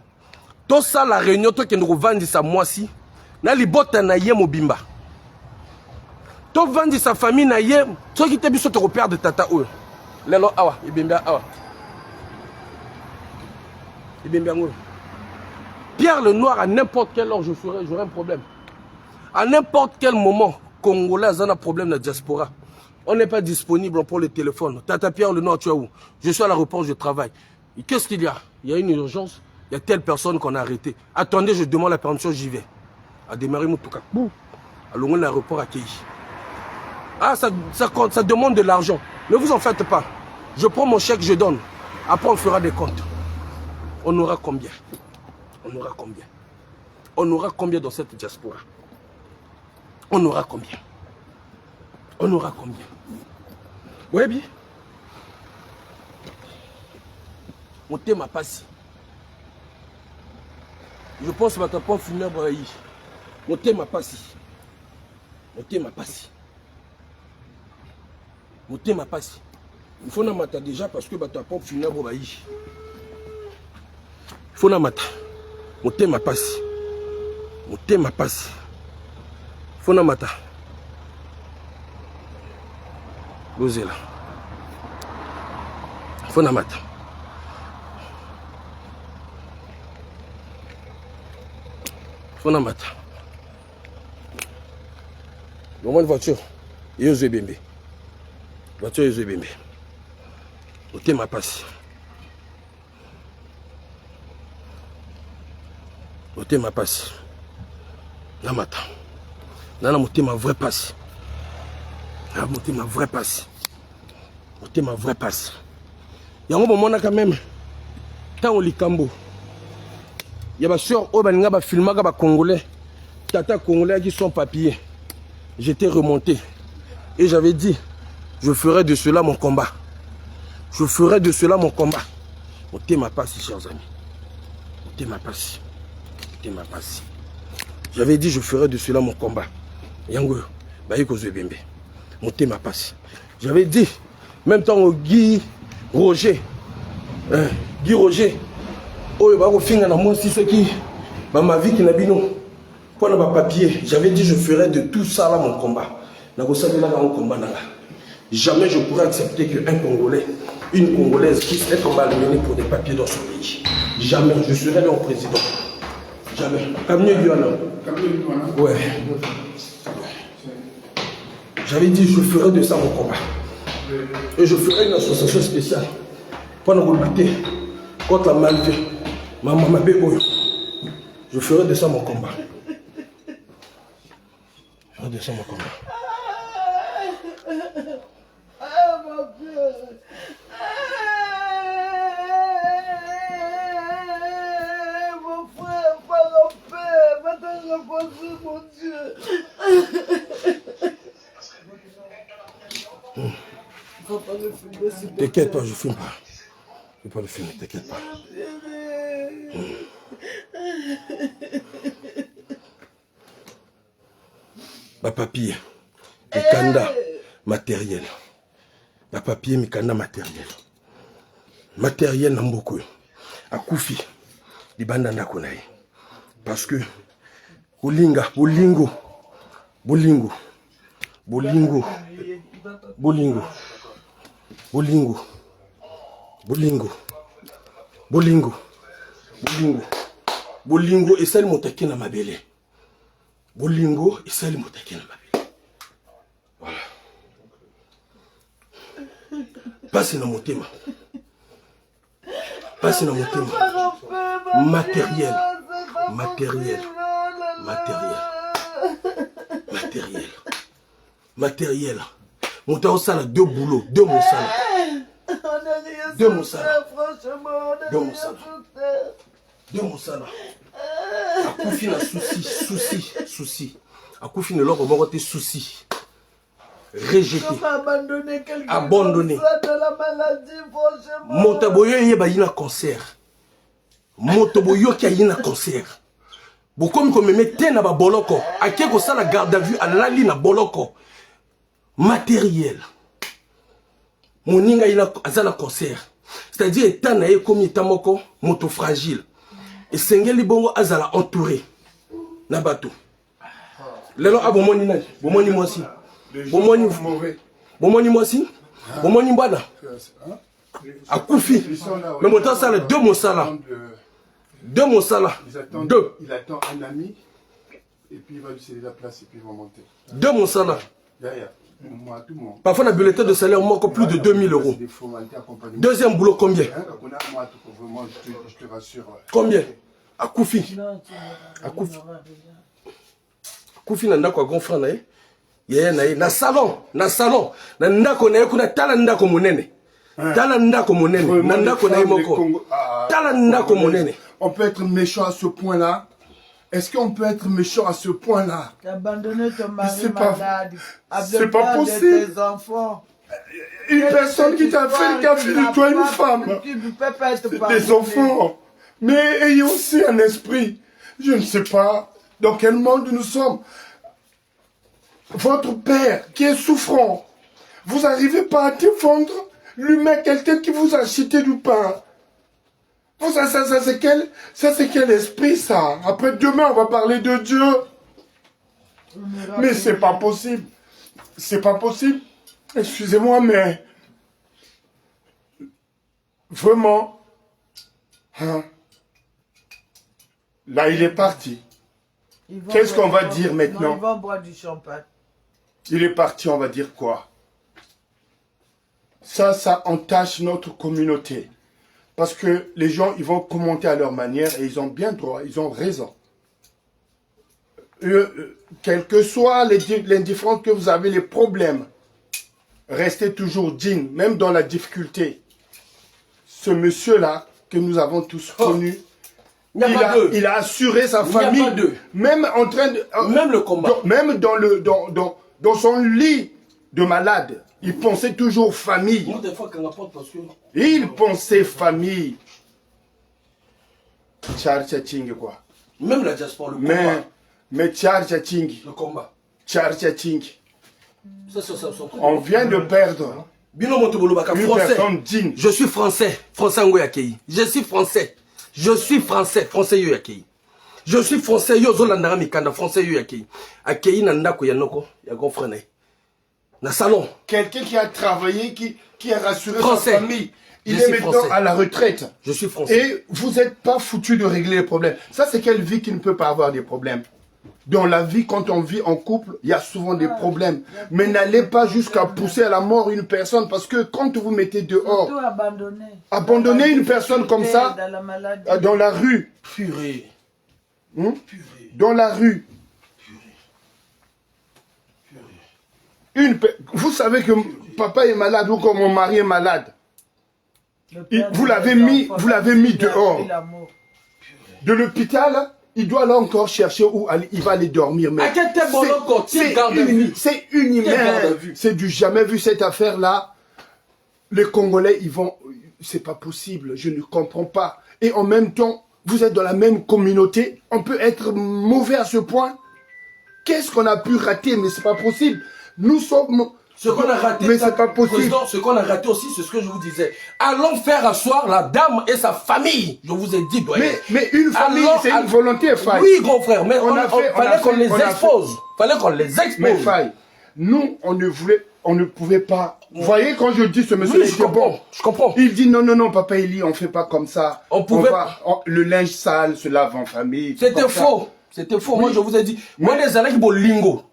to ça la réunion to kende ko vandisa mwasi na libota na ye mobimba to vandisa famille na ye soki te biso to ko perdre tata oyo lelo awa ibimba awa ngolo Pierre le Noir à n'importe quelle heure j'aurai un problème à n'importe quel moment Congolais a un problème de diaspora. On n'est pas disponible pour le téléphone. Tata Pierre le Noir, tu es où? Je suis à l'aéroport, je travaille. Qu'est-ce qu'il y a? Il y a une urgence. Il y a telle personne qu'on a arrêtée. Attendez, je demande la permission, j'y vais. À démarrer Moutouka. À l'aéroport accueilli. Ah, ça demande de l'argent. Ne vous en faites pas. Je prends mon chèque, je donne. Après, on fera des comptes. On aura combien? On aura combien dans cette diaspora? On aura combien? Ouais, bien. Mon thème a passé. Je pense que ma tapon funèbre a eu. Mon thème a passé. Il faut n'amata déjà parce que ma tapon funèbre a eu. Il faut n'amata. Mon thème a passé. Fonamata. Lozela. Fonamata. Bon, une voiture. Yozo Bembe. Voiture Yozo Bembe. Au thème a passé. Namata. Nana motema vrai passe. Motema vrai passe. Yango bomona quand même. Tant likambo. Ya ba sœur o baninga ba filmaka ba congolais. Tata congolais qui sont papiers. J'étais remonté et j'avais dit je ferai de cela mon combat. Motema passe chers amis. Motema passe. J'avais dit je ferai de cela mon combat. Yango, Bayiko Zebembe. Motema passe. J'avais dit, même temps au Guy Roger. Oh, il va refinir dans moi si ce qui. Ma vie qui n'a bino. Pour le papier. J'avais dit je ferai de tout ça là mon combat. Jamais je pourrais accepter qu'un Congolais, une Congolaise puisse être malmenée pour des papiers dans son pays. Jamais. Je serai leur président. Jamais. Kamine Guana. Ouais. J'avais dit je ferai de ça mon combat. Et je ferai une association spéciale pour nous lutter contre la malveillance. Maman Béboy. Je ferai de ça mon combat. Redescends-moi comme ça. Ah, mon Dieu. Mon frère, pas en paix. Maintenant, je mon Dieu. T'inquiète pas, je filme pas. Je vais pas le filmer, t'inquiète pas. Ma papier, mikanda matériel. Ma papier, mikanda matériel. Matériel na mboko. Akufi, libanda ndako na ye. Parce que bolinga, bolingo, bolingo, bolingo, bolingo, bolingo, bolingo, bolingo, bolingo, bolingo esali motaki na mabele. Bolingo esali motaki na mabele. Voilà. Passe na motema. Passe na motema. Matériel. Matériel. Matériel. Matériel. Matériel. Monta au sala, deux boulots, deux monsala. Deux monsala. Deux monsala. Deux monsala. Akufi na souci. Akufi na loko moko te souci. Rejeté. Abandonné. Motaboyo yeba yina cancer. Motoboyo ki yina cancer. Bokomi ko meme te na ba boloko. Ake ko sala garde à vue alali na boloko. Matériel. Moninga yina azala cancer. C'est-à-dire état na ye komi tamoko moto fragile. Et sengeli bongo azala entouré. Na bato. Lelo abomoni nani? Bomoni mwasi. Bomoni mauvais. Bomoni mwasi. Bomoni mbana. Akufi. Mais mon temps ça le deux monsala. Deux monsala. Deux. Il attend un ami et puis il va lui céder la place et puis il va monter. Deux monsala. Derrière. Moi, tout le monde. Parfois le bulletin de salaire manque plus de 2000 euros. Deuxième boulot combien? Vraiment, je te rassure. Combien? Akufi. Akufi. Akufi na ndako grand frère na ye. Yeye na ye na salon, na salon. Na ndako na ye kuna tala ndako monene. Tala ndako monene. Na ndako na ye moko. Tala ndako monene. On peut être méchant à ce point-là. Est-ce qu'on peut être méchant à ce point-là? Abandonner ton mari malade. C'est pas possible. Tes enfants. Une personne qui t'a fait de toi une femme. Des enfants. Mais ayez aussi un esprit. Je ne sais pas dans quel monde nous sommes. Votre père qui est souffrant, vous n'arrivez pas à défendre l'humain, quelqu'un qui vous a acheté du pain. Ça c'est quel esprit ça? Après demain on va parler de Dieu. Mais c'est pas possible. C'est pas possible. Excusez-moi mais vraiment hein? Là il est parti. Qu'est-ce qu'on va dire maintenant? Ils vont boire du champagne. Il est parti, on va dire quoi? Ça entache notre communauté. Parce que les gens, ils vont commenter à leur manière et ils ont bien droit, ils ont raison. Quel que soit l'indifférence que vous avez, les problèmes, restez toujours digne, même dans la difficulté. Ce monsieur-là, que nous avons tous connu, il a assuré sa famille, même en train de... Même le combat. Même dans son lit de malade. Il pensait toujours famille. Il pensait famille. Tchartchaching quoi. Même la diaspora, le combat. Mais tchartchaching. Le combat. Tchartchaching. On vient de perdre une personne digne. Je suis français. Français Ngoyakei. Je suis français. Je suis français. Français Yoyakei. Je suis français. Yo Zolandara Mikanda. Français Yoyakei. Akei Nandako Yanoko. Yagon Frane. Na salon. Quelqu'un qui a travaillé, qui a rassuré français. sa famille. Il est maintenant à la retraite. Je suis français. Et vous n'êtes pas foutu de régler les problèmes. Ça, c'est quelle vie qui ne peut pas avoir des problèmes? Dans la vie, quand on vit en couple, il y a souvent des problèmes. Mais n'allez pas jusqu'à pousser à la mort une personne. Parce que quand vous mettez dehors, abandonner une personne comme ça, dans la rue, Purée. dans la rue, Vous savez que papa est malade ou que mon mari est malade. Vous l'avez mis dehors. De l'hôpital, il doit là encore chercher où aller, il va aller dormir. Mais c'est inhumain. C'est du jamais vu cette affaire-là. Les Congolais, ils vont... C'est pas possible, je ne comprends pas. Et en même temps, vous êtes dans la même communauté, on peut être mauvais à ce point. Qu'est-ce qu'on a pu rater? Mais c'est pas possible. Nous sommes... Ce qu'on a raté, mais c'est pas possible. Président, ce qu'on a raté aussi, c'est ce que je vous disais. Allons faire asseoir la dame et sa famille. Je vous ai dit, doyen. Mais une famille, c'est une volonté, Faye. Oui, grand frère, mais fallait qu'on les expose. Fallait qu'on les expose. Mais Faye, nous, on ne pouvait pas. Vous voyez, quand je dis ce monsieur, oui, je comprends. Il dit non, papa Eli, on fait pas comme ça. Le linge sale se lave en famille. C'était faux. C'était faux. Oui. Moi, je vous ai dit. Moi, les Alec Bolingo.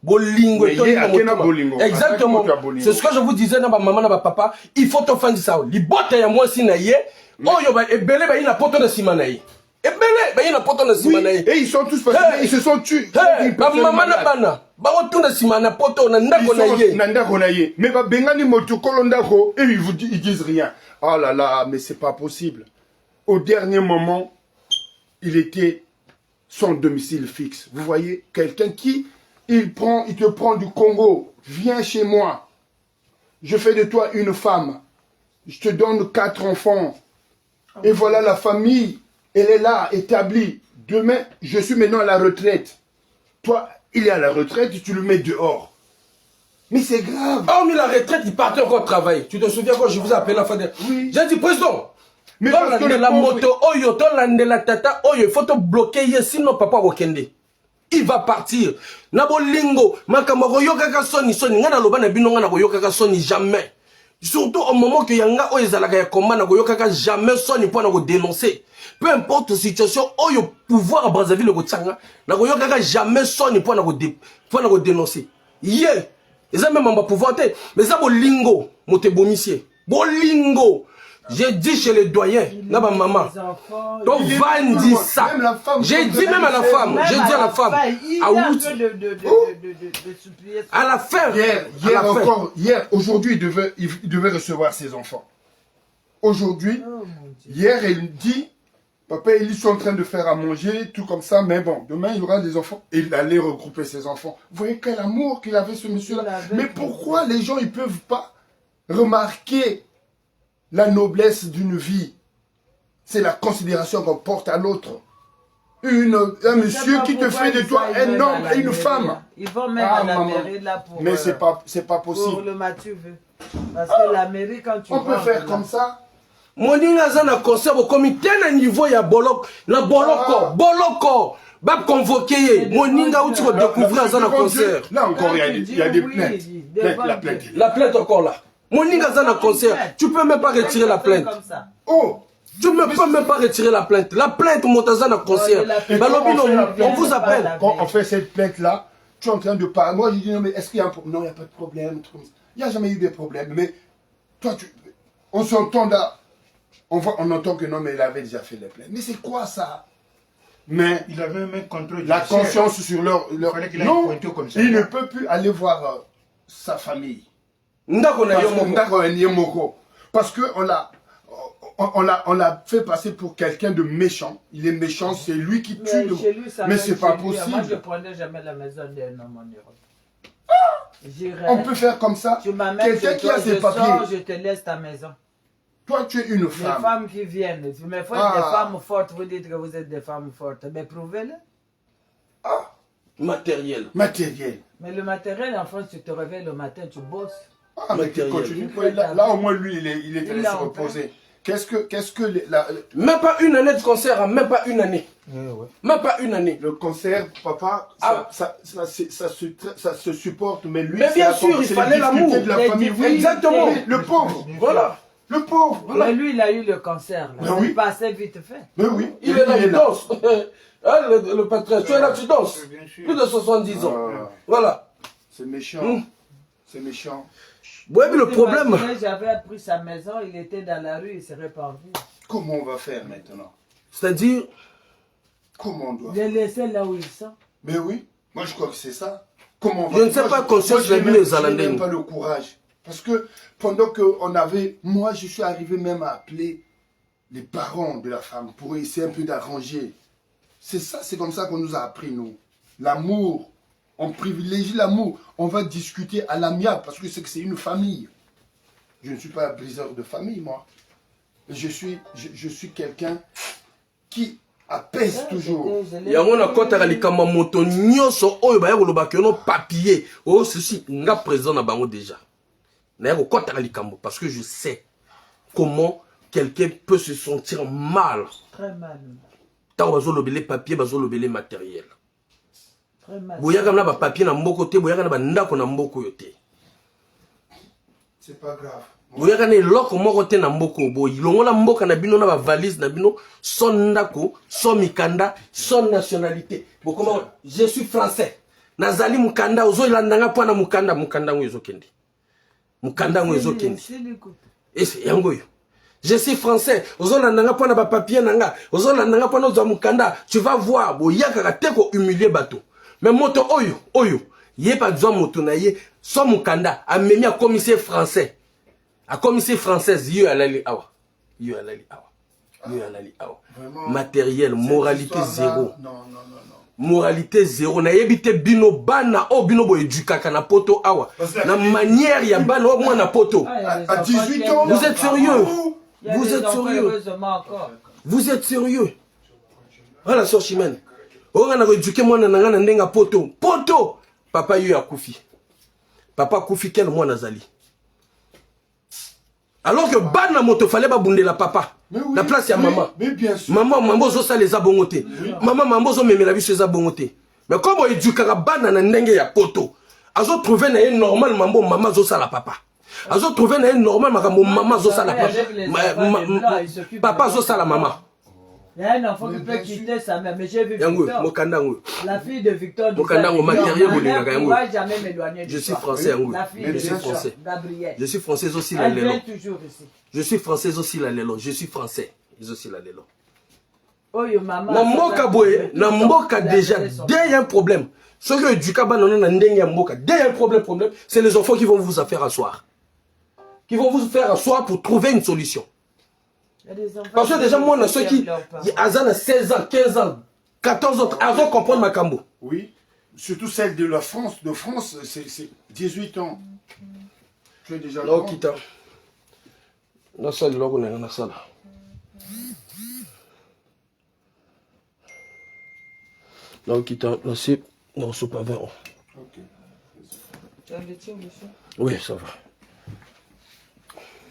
Exactement. C'est ce que je vous disais dans ma maman, dans ma papa. Il faut te faire ça. Les bottes, il y a moi aussi, naïe. Oh, et belé, il y a pote de simanaï. Et belé, il y a pote de simanaï. Et ils sont tous passés. Ils se sont tués. Maman, na baroton de simana poto, nanda konaye. Mais bengani moto kolondako, et ils disent rien. Oh là là, mais c'est pas possible. Au dernier moment, il était son domicile fixe. Vous voyez, quelqu'un qui, il te prend du Congo, viens chez moi, je fais de toi une femme, je te donne 4 enfants, et voilà la famille, elle est là, établie. Demain, je suis maintenant à la retraite. Toi, il est à la retraite, tu le mets dehors. Mais c'est grave. Oh, mais la retraite, il partait encore travailler. Tu te souviens quand je vous ai appelé la fin de... Oui. J'ai dit, président, mais parce que la moto, oyo, la tata, oyo, il faut te bloquer, sinon papa Wakende. Il va partir. Nabo lingo, makamako yokaka soni, ngana lobana bino ngana yokaka soni jamais. Surtout au moment que yanga oyo zalaka ya combat na yokaka jamais soni pour na dénoncer. Peu importe la situation, oyo pouvoir à Brazzaville le tsanga, na yokaka jamais soni pour na dénoncer. Yeah. Et ça même on va pouvoir te, mais ça bolingo, mote bomissier. Bolingo. J'ai dit chez les doyens, là ma maman, ton van dit ça. J'ai dit même à la femme, j'ai dit à la femme, à la fin. Hier, aujourd'hui, il devait recevoir ses enfants. Aujourd'hui, hier, il dit, papa, ils sont en train de faire à manger, tout comme ça, mais bon, demain, il y aura des enfants. Et il allait regrouper ses enfants. Vous voyez quel amour qu'il avait, ce monsieur-là. Mais pourquoi les gens, ils ne peuvent pas remarquer la noblesse d'une vie? C'est la considération qu'on porte à l'autre. Un monsieur qui te fait de toi un homme et une femme. Ils vont même à la mairie là pour... Mais c'est pas possible. Pour le Mathieu veut. Parce que la mairie, quand tu... On peut faire comme ça. Moninga zana concert au comité na niveau ya boloko na boloko ba convoquer Moninga où tu vas découvrir zana concert. Là encore il y a des plaintes. La plainte encore là. Moninga zana concert, tu peux même pas retirer la plainte. Oh, tu ne peux même pas retirer la plainte. La plainte Montazana concert. On vous appelle. Quand on fait cette plainte là, tu es en train de parler. Moi je dis non mais est-ce qu'il y a un problème? Non, il n'y a pas de problème. Il n'y a jamais eu de problème. Mais toi on s'entend là. On entend que non, mais il avait déjà fait les plaintes. Mais c'est quoi ça? Mais il avait même contrôle. La conscience sur leur... Non, comme ça, il ne peut plus aller voir sa famille. Parce qu'on l'a fait passer pour quelqu'un de méchant. Il est méchant, c'est lui qui tue. Mais c'est pas possible. Moi, je ne prenais jamais la maison d'un homme en Europe. On peut faire comme ça. Quelqu'un qui a ses papiers. Je te laisse ta maison. Toi, tu es une femme. Les femmes qui viennent. Mais il faut être des femmes fortes. Vous dites que vous êtes des femmes fortes. Mais prouvez-le. Matériel. Mais le matériel, en France, tu te réveilles le matin, tu bosses. Mais tu continues. Là, au moins, lui, il est allé se reposer. Qu'est-ce que Même pas une année de concert, même pas une année. Même pas une année. Le concert, papa, ça se supporte, mais lui, mais bien sûr, il fallait l'amour de la famille. Exactement. Le pauvre. Voilà. Le pauvre. Voilà. Mais lui, il a eu le cancer. Là. Il passait vite fait. Mais oui. Il est là, il danse. Le patron, tu es là, tu danses. Plus de 70 ans. Voilà. C'est méchant. C'est méchant. Ouais, mais le problème... J'avais pris sa maison, il était dans la rue, il serait parvenu. Comment on va faire maintenant? C'est-à-dire... Comment on doit les laisser là où ils sont. Mais oui, moi je crois que c'est ça. Comment Je ne sais pas conscience de les je n'ai Hollandais. même pas le courage. Parce que pendant qu'on avait... Moi, je suis arrivé même à appeler les parents de la femme pour essayer un peu d'arranger. C'est ça, c'est comme ça qu'on nous a appris, nous. L'amour. On privilégie l'amour. On va discuter à l'amiable parce que c'est une famille. Je ne suis pas un briseur de famille, moi. Je suis quelqu'un qui apaise toujours. Yango na kota kalikama moto nyoso oyo ba yako lobaki no papier. Oh ceci nga présent na bango déjà. Na yako kota kalikambo parce que je sais comment quelqu'un peut se sentir mal. Très mal. Tant bazo lobele papier, bazo lobele matériel. Très mal. Boyaka na ba papier na mboko te, boyaka na ba ndako na mboko yo te. C'est pas grave. Boyaka na eloko moko te na mboko boyi. Longola mboka na bino na ba valise na bino son ndako, son mikanda, son nationalité. Bokoma je suis français. Nazali mukanda ozo ilandanga po na mukanda ngo ezokende. Mukanda ngo ezokende. Et c'est yango yo. Je suis français. Ozo landanga po na ba papier nanga, ozo landanga po na ozo mukanda. Tu vas voir boyaka ka te ko humilier bato. Mais moto oyo yé pas besoin moto na yé son mukanda a memi a commissaire français. A commissaire française yo alali awa. Yo alali awa. Yo alali awa. Matériel, moralité zéro. Non. Moralité zéro. Na yebite bino bana o bino bo edukaka na poto awa. Na manière ya bana o mwana poto. À 18 ans. Vous êtes sérieux? Vous êtes sérieux? Vous êtes sérieux? Voilà sœur Chimène. On a éduqué mwana nanga na ndenga poto. Poto. Papa yo akufi. Papa akufi quel mwana nazali. Alors que bana moto fallait pas bounder la papa. Oui, la place ya maman. Mais bien sûr. Maman zo ça les a bongoté. Maman zo memela biso za bongoté. Mais comme on éduquera bana na ndenge ya poto. Azo trouver na normal maman zo ça la papa. Azo trouver na normal maman zo ça la papa. Papa zo ça la maman. Il y a un enfant qui peut quitter sa mère, mais j'ai vu Victor. La fille de Victor. Je suis français. Je suis français. Je suis français aussi la lélo. Je suis français aussi la lélo. Je suis français. Ils aussi la lélo. Na mboka déjà, dès il y a un problème. Ceux qui éduquent dès un problème, c'est les enfants qui vont vous faire asseoir. Qui vont vous faire asseoir pour trouver une solution. Parce que déjà, moi, ceux qui ont 16 ans, 15 ans, 14 ans, ils vont comprendre ma cambo. Oui, surtout celle de la France. De France, c'est 18 ans. Tu es déjà là. Non, quitte. Non, ça, c'est là qu'on est dans la salle. Non, quitte. Non, c'est. Non, c'est pas 20 ans. Ok. Tu as un laitier au dessus? Oui, ça va.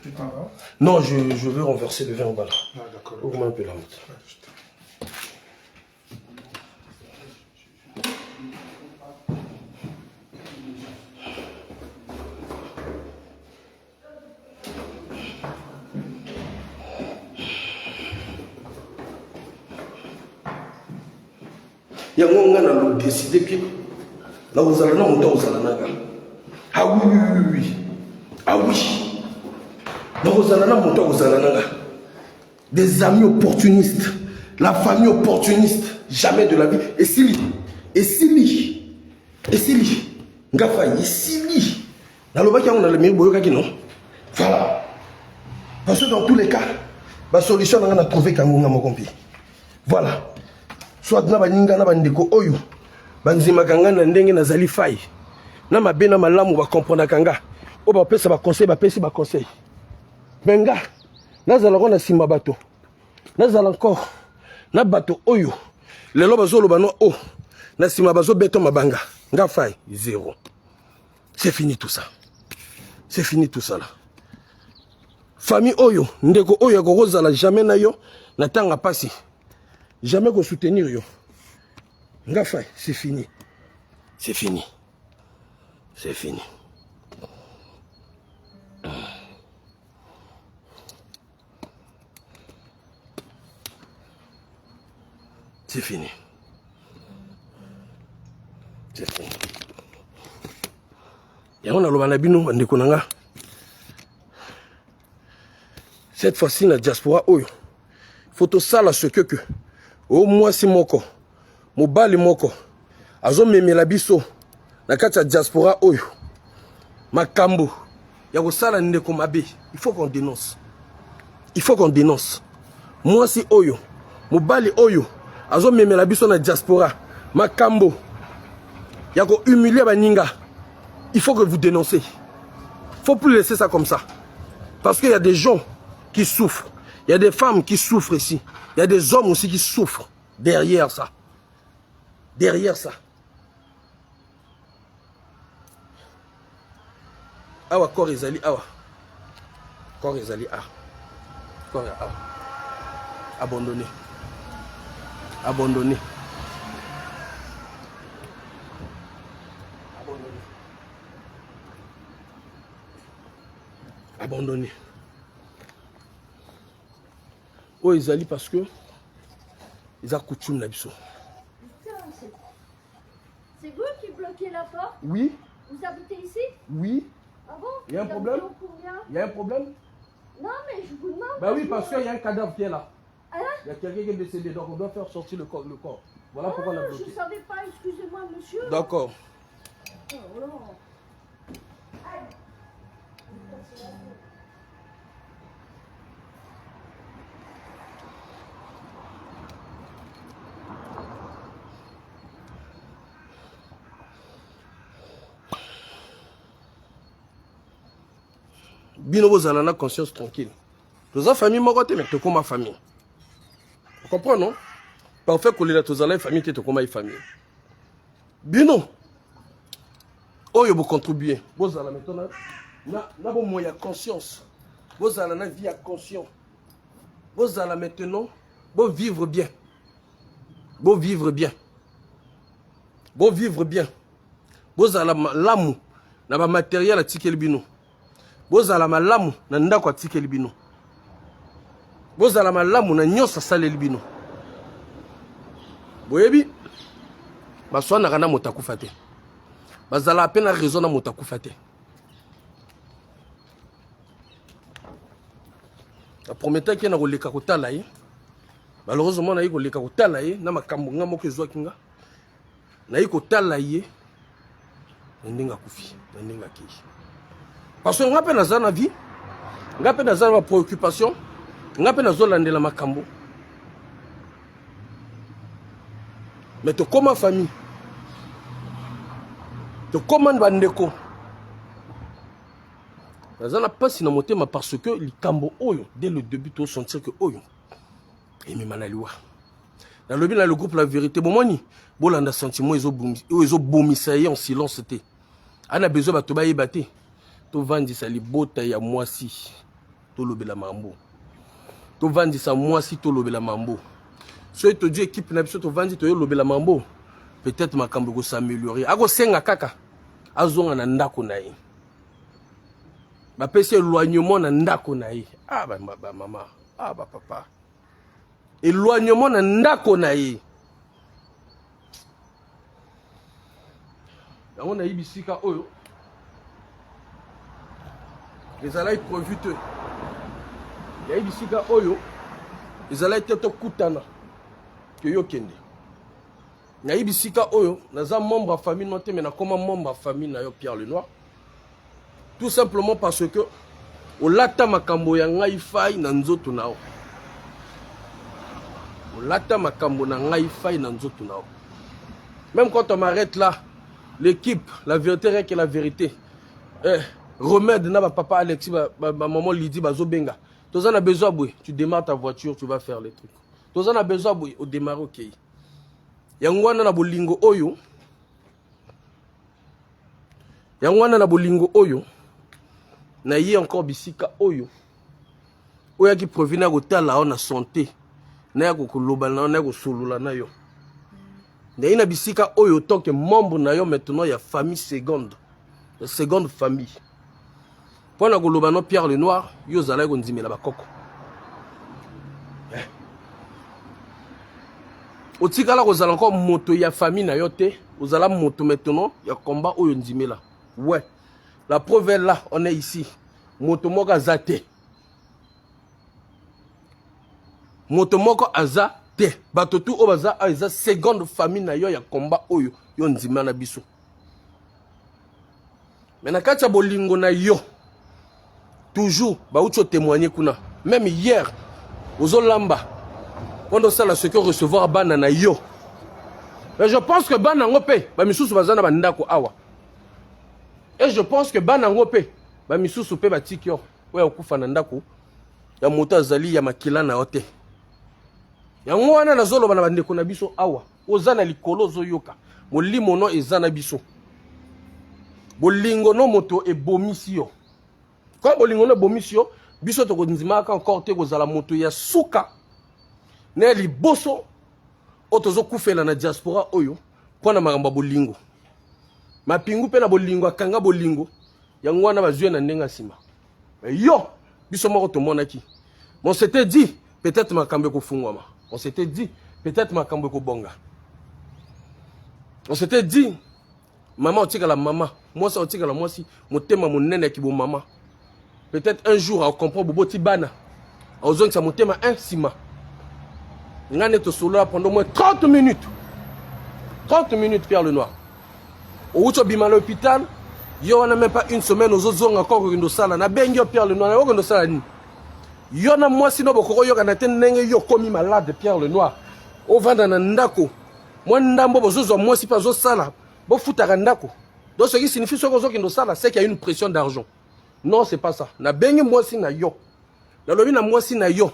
Tu t'en vas? Non, je veux renverser le vin au bas là. Ah, d'accord. Ouvre-moi un peu la route. Yango nga na décidé que là vous allez non monter aux alanaga. Ah oui. Ah oui. Des amis opportunistes, la famille opportuniste, jamais de la vie. Et si Ngafa, ici, dans le bac, on a le meilleur boyoka qui non. Voilà. Parce que dans tous les cas, la solution, on a trouvé Kangunga Mokompi. Voilà. Soit na baninga na bandeko oyo, banzima kanga na ndenge na zali fai. Na mabena malamu ba comprendre kanga. O ba pesa ba conseil, ba pesi ba conseil. Benga, nazala ko na simba bato. Nazala encore na bato oyo. Lelo bazolo bano o. Na simba bazo beto mabanga. Nga fai zéro. C'est fini tout ça. C'est fini tout ça là. Famille oyo, ndeko oyo ko kozala jamais na yo na tanga pasi. Jamais qu'on soutenir yo. Nga fai, c'est fini. C'est fini. C'est fini. C'est fini. C'est fini. Et on a le manabino, on déconanga. Cette fois-ci, la diaspora, il faut tout ça là, ce que. Au moins, si moko. Mobali moko. Azo meme la biso. na kati ya diaspora oyo makambo ya kosala ndeko mabe, il faut qu'on dénonce. Il faut qu'on dénonce. Moi si oyo mobali oyo azo memela biso na diaspora makambo ya ko humilier baninga, il faut que vous dénoncez. Faut plus laisser ça comme ça. Parce qu'il y a des gens qui souffrent. Il y a des femmes qui souffrent ici. Il y a des hommes aussi qui souffrent derrière ça. Derrière ça. Awa corps ezali awa. Corps ezali awa. Corps awa. Abandonné. Abandonné. Abandonné. Abandonné. Oh, ils allaient parce que ils ont coutume là biso. C'est vous qui bloquez la porte? Oui. Vous habitez ici? Oui. Ah bon? Il y a un problème? Il y a un problème? Non, mais je vous demande. Bah oui, parce qu'il y a un cadavre qui est là. Hein? Il y a quelqu'un qui est décédé, donc on doit faire sortir le corps. Voilà pourquoi on a bloqué. Je ne savais pas, excusez-moi, monsieur. D'accord. Oh, non. Bino bozala na conscience tranquille. Tous en famille moko te mais to comme ma famille. Vous comprenez non? Parfait que les tozala famille te comme ma famille. Bino. Oh yo bo contribuer. Bozala maintenant na bon moyen conscience. Bozala na vie à conscience. Bozala maintenant bon vivre bien. Bon vivre bien. Bon vivre bien. Bozala l'amour na ba matériel à tikeli bino. Bozala malamu na ndako atikeli bino. Bozala malamu na nyosa saleli bino. Boyebi baswana kana motakufa te. Bazala apena raison na motakufa te. La prometteur qui na koleka kotala ye. Malheureusement na yi koleka kotala ye na makambo nga moko ezwaki nga. Na yi kotala ye. Ndinga kufi, ndinga ki. Parce que ngape na zana vie, ngape na zana préoccupation, ngape na zolandela makambo. Mais to comme famille, to comme bandeko. Na zana passe na motema parce que likambo oyo dès le début to sentir que oyo et même manaliwa. Dans le bien le groupe La Vérité, bon moni, bolanda sentiment ezo bomisa en silence té. Ana besoin bato ba yebate. To vandisa libota ya mwasi to lobela mambo. To vandisa mwasi to lobela mambo. So to di équipe na biso to vandi to lobela mambo. Peut-être makambo ko s'améliorer. Ako senga kaka. Azonga na ndako na ye. Ba pese éloignement na ndako na ye. Ah ba maman, ah ba papa. Éloignement na ndako na ye. On a ibisika oyo. Les allaient prévu te. Il y a ibisika oyo. Les allaient te kutana. Que yo kende. Il y a ibisika oyo. Naza membre de famille noté mais na comment membre de famille na yo Pierre Lenoir. Tout simplement parce que au lata makambo ya ngai fai na nzoto nao. Au lata makambo na ngai fai na nzoto nao. Même quand on m'arrête là, l'équipe, la vérité rien que la vérité. Remède na papa Alexis, maman Lydie, Bazobenga. Tu en as besoin, boy. Tu démarres ta voiture, tu vas faire les trucs. Tu en as besoin, boy. Au démarrer, ok. Yangwana na bolingo oyo. Yangwana na bolingo oyo. Na yé encore bisika oyo. Oya qui provient de la on a santé. Na ya kokoloba na na kosolula na yo. Na ina bisika oyo tant que membre na yo maintenant ya famille seconde. La seconde famille. Pour na koloba no Pierre Lenoir, yo zala ko ndimela bakoko. Otikala ko zala encore moto ya famille na yo te, ozala moto maintenant ya combat oyo ndimela. Ouais. La preuve est là, on est ici. Moto moko azate. Moto moko azate. Bato tu obaza eza seconde famille na yo ya combat oyo yo ndimela na biso. Mais na kati ya bolingo na yo toujours bauti témoigner kuna. Même hier ozolamba pendant ça la ce que recevoir bana na yo. Mais je pense que bana ngope ba misusu bazana bandako awa. Et je pense que bana ngope ba misusu pe batiki yo. Oya okufa na ndako ya moto azali ya makila na yote. Yango wana nazoloba na bandeko na biso awa. Ozana likolo zoyoka. Molimo no ezana biso. Bolingo no moto ebomisi yo. Quand bolingo no ebomisi yo, biso to konzimaka encore te kozala moto ya suka. Ne liboso otozo kufela na diaspora oyo pona magamba bolingo. Mapingu pe na bolingo akanga bolingo. Yango wana bazwe na ndenga sima. Yo, biso moko to monaki. On s'était dit peut-être makambe ko fungwama. On s'était dit peut-être makambe ko bonga. On s'était dit maman otika la maman, moi ça otika la moi si motema monene ki bo maman. Peut-être un jour on comprend bobo tibana. Ozong ça motema un sima. Ngane to solo pendant au moins 30 minutes. 30 minutes Pierre Lenoir. Au uto bima l'hôpital, yo on a même pas une semaine aux autres encore rindo sala na bengi Pierre Lenoir, yo rindo sala ni. Yo na moi sino bokoko yo kana tenenge yo komi malade Pierre Lenoir. O vanda na ndako. Moi ndambo bozozo moi si pas zo sala. Bo futaka ndako. Donc ce qui signifie ce que rindo sala, c'est qu'il y a une pression d'argent. Non, c'est pas ça. Na bengi moi si na yo. Na lobi na moi si na yo.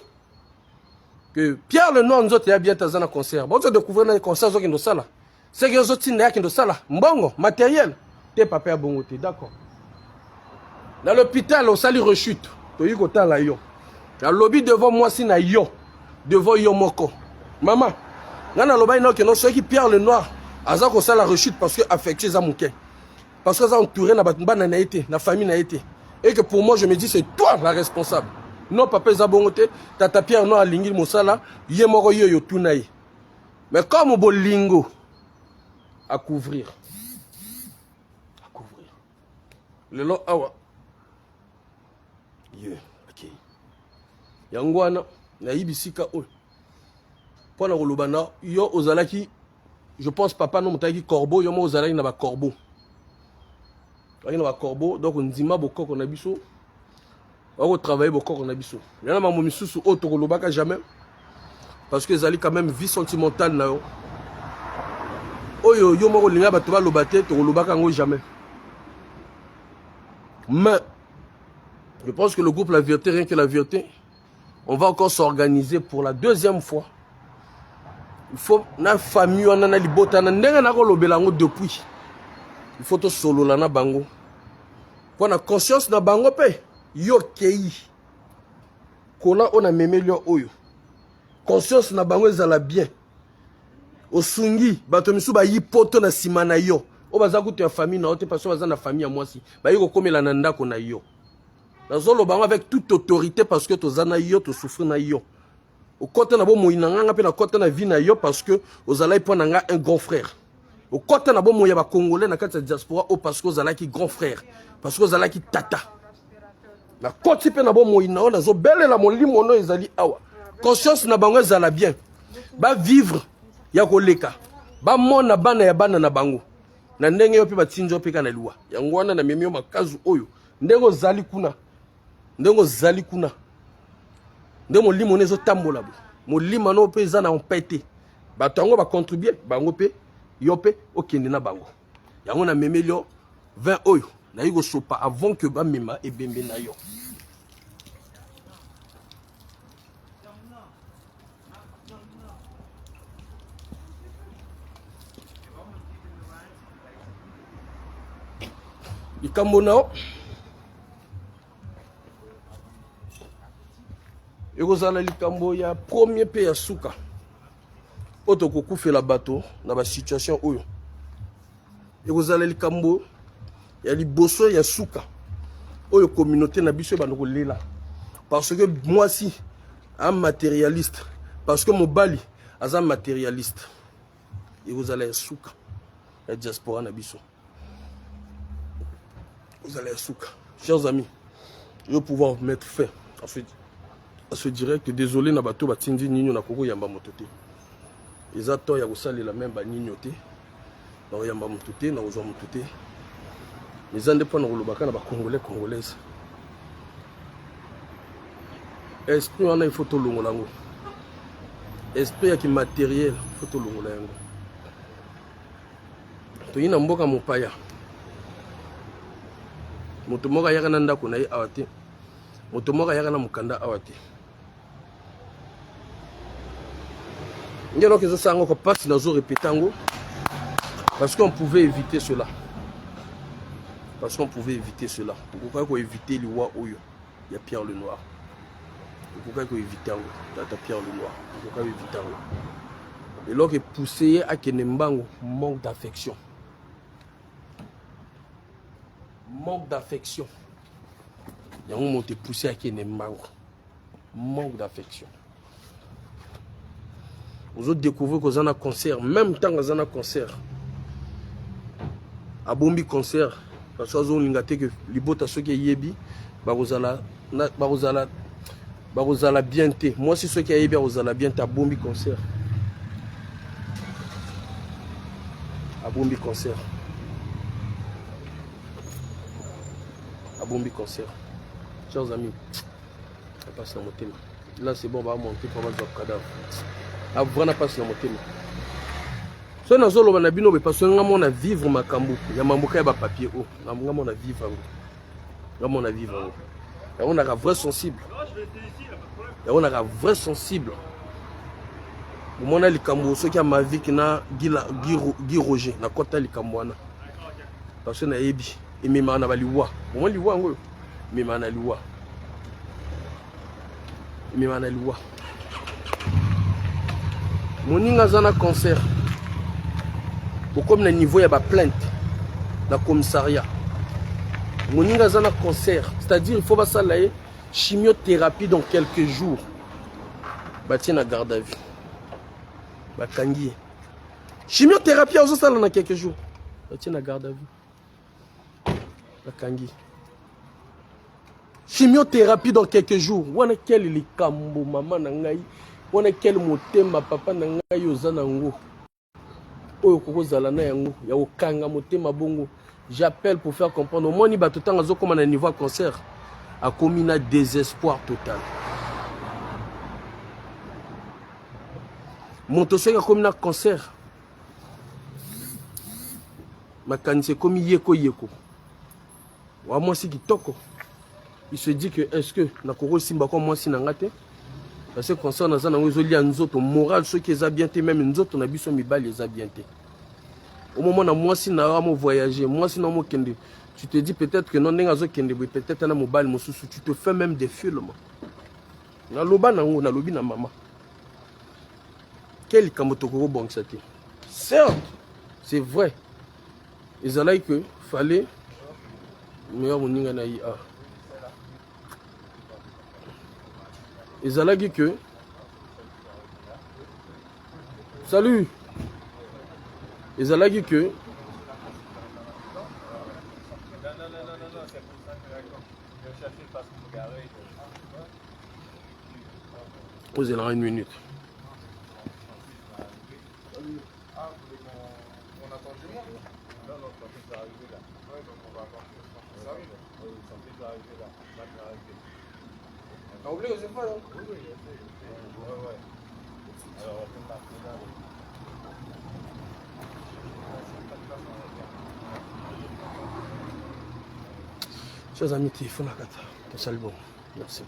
Que Pierre Lenoir nous autres bien dans un concert. Bon tu découvrir dans les concerts zo rindo sala. C'est que yo zoti na rindo sala. Mbongo, matériel. T'es papa bongo te, d'accord. Dans l'hôpital, on sali rechute. To yi kota la yo. La lobby devant moi si na yo. Devant yo moko. Maman, ngana loba ino que non ceux qui Pierre Lenoir aza ko sala rechute parce que affecté za mouké. Parce que ça entouré na batba na été, na famille na été. Et que pour moi je me dis c'est toi la responsable. Non papa za bongote, tata Pierre Lenoir lingi mosala, ye moko yo yo tunaye. Mais comme bolingo à couvrir. À couvrir. Le long awa. Yeah, OK. Yangwana na yibisika o. Pona kolobana yo ozalaki je pense papa no mutaki corbeau yo mo ozalaki na ba corbeau. Ari na ba corbeau donc ndima bokoko na biso. On travailler bokoko na biso. Yana mamu misusu o to kolobaka jamais parce que ezali quand même vie sentimentale na yo. Oyo yo mo kolinga bato ba lobate to kolobaka ngo jamais. Mais je pense que le groupe La Vérité, rien que La Vérité, on va encore s'organiser pour la deuxième fois. Il faut na famille on a libota na ndenga na ko lobelango depuis. Il faut to solo la na bango. Pour na conscience na bango pe yo kei. Kola on a memelio oyo. Conscience na bango ezala bien. Osungi bato misu ba yipoto na sima na yo. O baza kutu ya famille na ote parce que baza na famille ya mwasi. Ba yiko komela na ndako na yo. Nazolo bango avec toute autorité parce que to zana yo to souffrir na yo. Au côté na bo moyina nga pe na côté na vie na yo parce que ozalai pona nga un grand frère. Au côté na bo moya ba congolais na kati diaspora o parce que ozalai ki grand frère, parce que ozalai ki tata. Na côté pe na bo moyina on azo belela molimo no ezali awa. Conscience na bango ezala bien. Ba vivre ya koleka. Ba mona bana ya bana na bango. Na ndenge yo pe batinjo pe kana liwa. Yango wana na memio makazu oyo. Ndengo zali kuna. Ndengo zali kuna. Nde molimo nezo tambola bo. Molimo no pe za na empêté. Bato yango ba contribuer bango pe yo pe okende na bango. Yango na memelio 20 oyo na yiko sopa avant que ba mema e bembe na yo. Ikambo nao ekozala likambo ya premier pe ya suka oto kokufela bato na ba situation oyo ekozala likambo ya liboso ya suka oyo communauté na biso bando kolela parce que moi si un matérialiste parce que mobali aza matérialiste ekozala ya suka ya diaspora na biso ekozala ya suka. Chers amis, je vais pouvoir mettre fin à ce direct. Désolé na bato batindi nino na koko yamba motote. Ezato ya kosali la même ba nino te. Na yamba motote na ozwa motote. Mais ça dépend de la Congolais, Congolaise. Esprit, on a une photo longue. Esprit qui matériel, photo longue. Tu as un mboka mopaya. Motomoka yaka nanda kuna yi awate. Motomoka yaka na mukanda awate. Ngelo que ça sango ko passe nazo répétango parce qu'on pouvait éviter cela. Parce qu'on pouvait éviter cela. Pourquoi éviter le roi Oyo? Il y a Pierre le Noir. Pourquoi éviter Tata Pierre le Noir? Pourquoi éviter? Et là que poussé à Kenembango manque d'affection. Manque d'affection. Il y a un moment où poussé à Kenembango. Manque d'affection. Vous autres découvrez que vous avez un concert, même temps que vous avez un concert. À Bombi concert, parce que vous avez que les bottes à ceux qui yebi, vous allez bien. Moi, c'est ceux qui yebi, vous allez bien à Bombi concert. À Bombi concert. À Bombi concert. Chers amis, ça passe dans mon thème. Là, c'est bon, on va monter pour avoir le cadavre. Ah, vraiment passe dans mon thème. So na zolo bana bino be parce que ngamona vivre makambo ya mamboka ya ba papier o ngamona vivre ngo ngamona vivre ngo ya on a vrai sensible ya on a vrai sensible mona likambo so ki ma vie na Guy Roger na kota likambo wana parce que na yebi emema na baliwa mo liwa ngo emema na liwa moninga zana concert comme le niveau, il y a plainte dans le commissariat. Mon a un concert, c'est-à-dire il faut pas ça chimiothérapie dans quelques jours. Tiens la garde à vue. Kangi. Chimiothérapie dans quelques jours. Tiens la garde à vue. Kangi. Chimiothérapie dans quelques jours. On a quel les kambo maman nangai. On a quel motema papa nangai ozanango. J'appelle pour faire comprendre. Au moins, il va tout le temps comme un niveau concert. A commis un désespoir total. Mon tossé a commis un concert. Ma canisse comme yeko. Moi, c'est qui toko. Il se dit que est-ce que na koro simba comme moi si nangate. Parce que concernant ça, nous avons nous autres moral, ceux qui ont bien été, même nous autres, on a vu son mibal, les a bien été. Au moment où moi, si nous avons voyagé, moi, si nous avons kende, tu te dis peut-être que non, nous avons kende, peut-être un mobile, tu te fais même des films. Na loba na ngo, na lobi na maman. Quel kamotokoro bon que c'était. Certes, c'est vrai. Ils allaient que fallait meilleur moninga na IA. Ils allaient dire que salut. Ils allaient dire que vous allez en une minute. On attend du monde. Non, non, ça peut arriver là. Ouais, donc on va attendre que ça arrive. Oui, ça peut arriver là. Ça peut arriver. T'as oublié aux épreuves, hein? Oui, oui, je sais. Ouais, ouais. Alors, on peut marquer là. Chers amis, téléphone à 4. Pour ça le bon. Merci.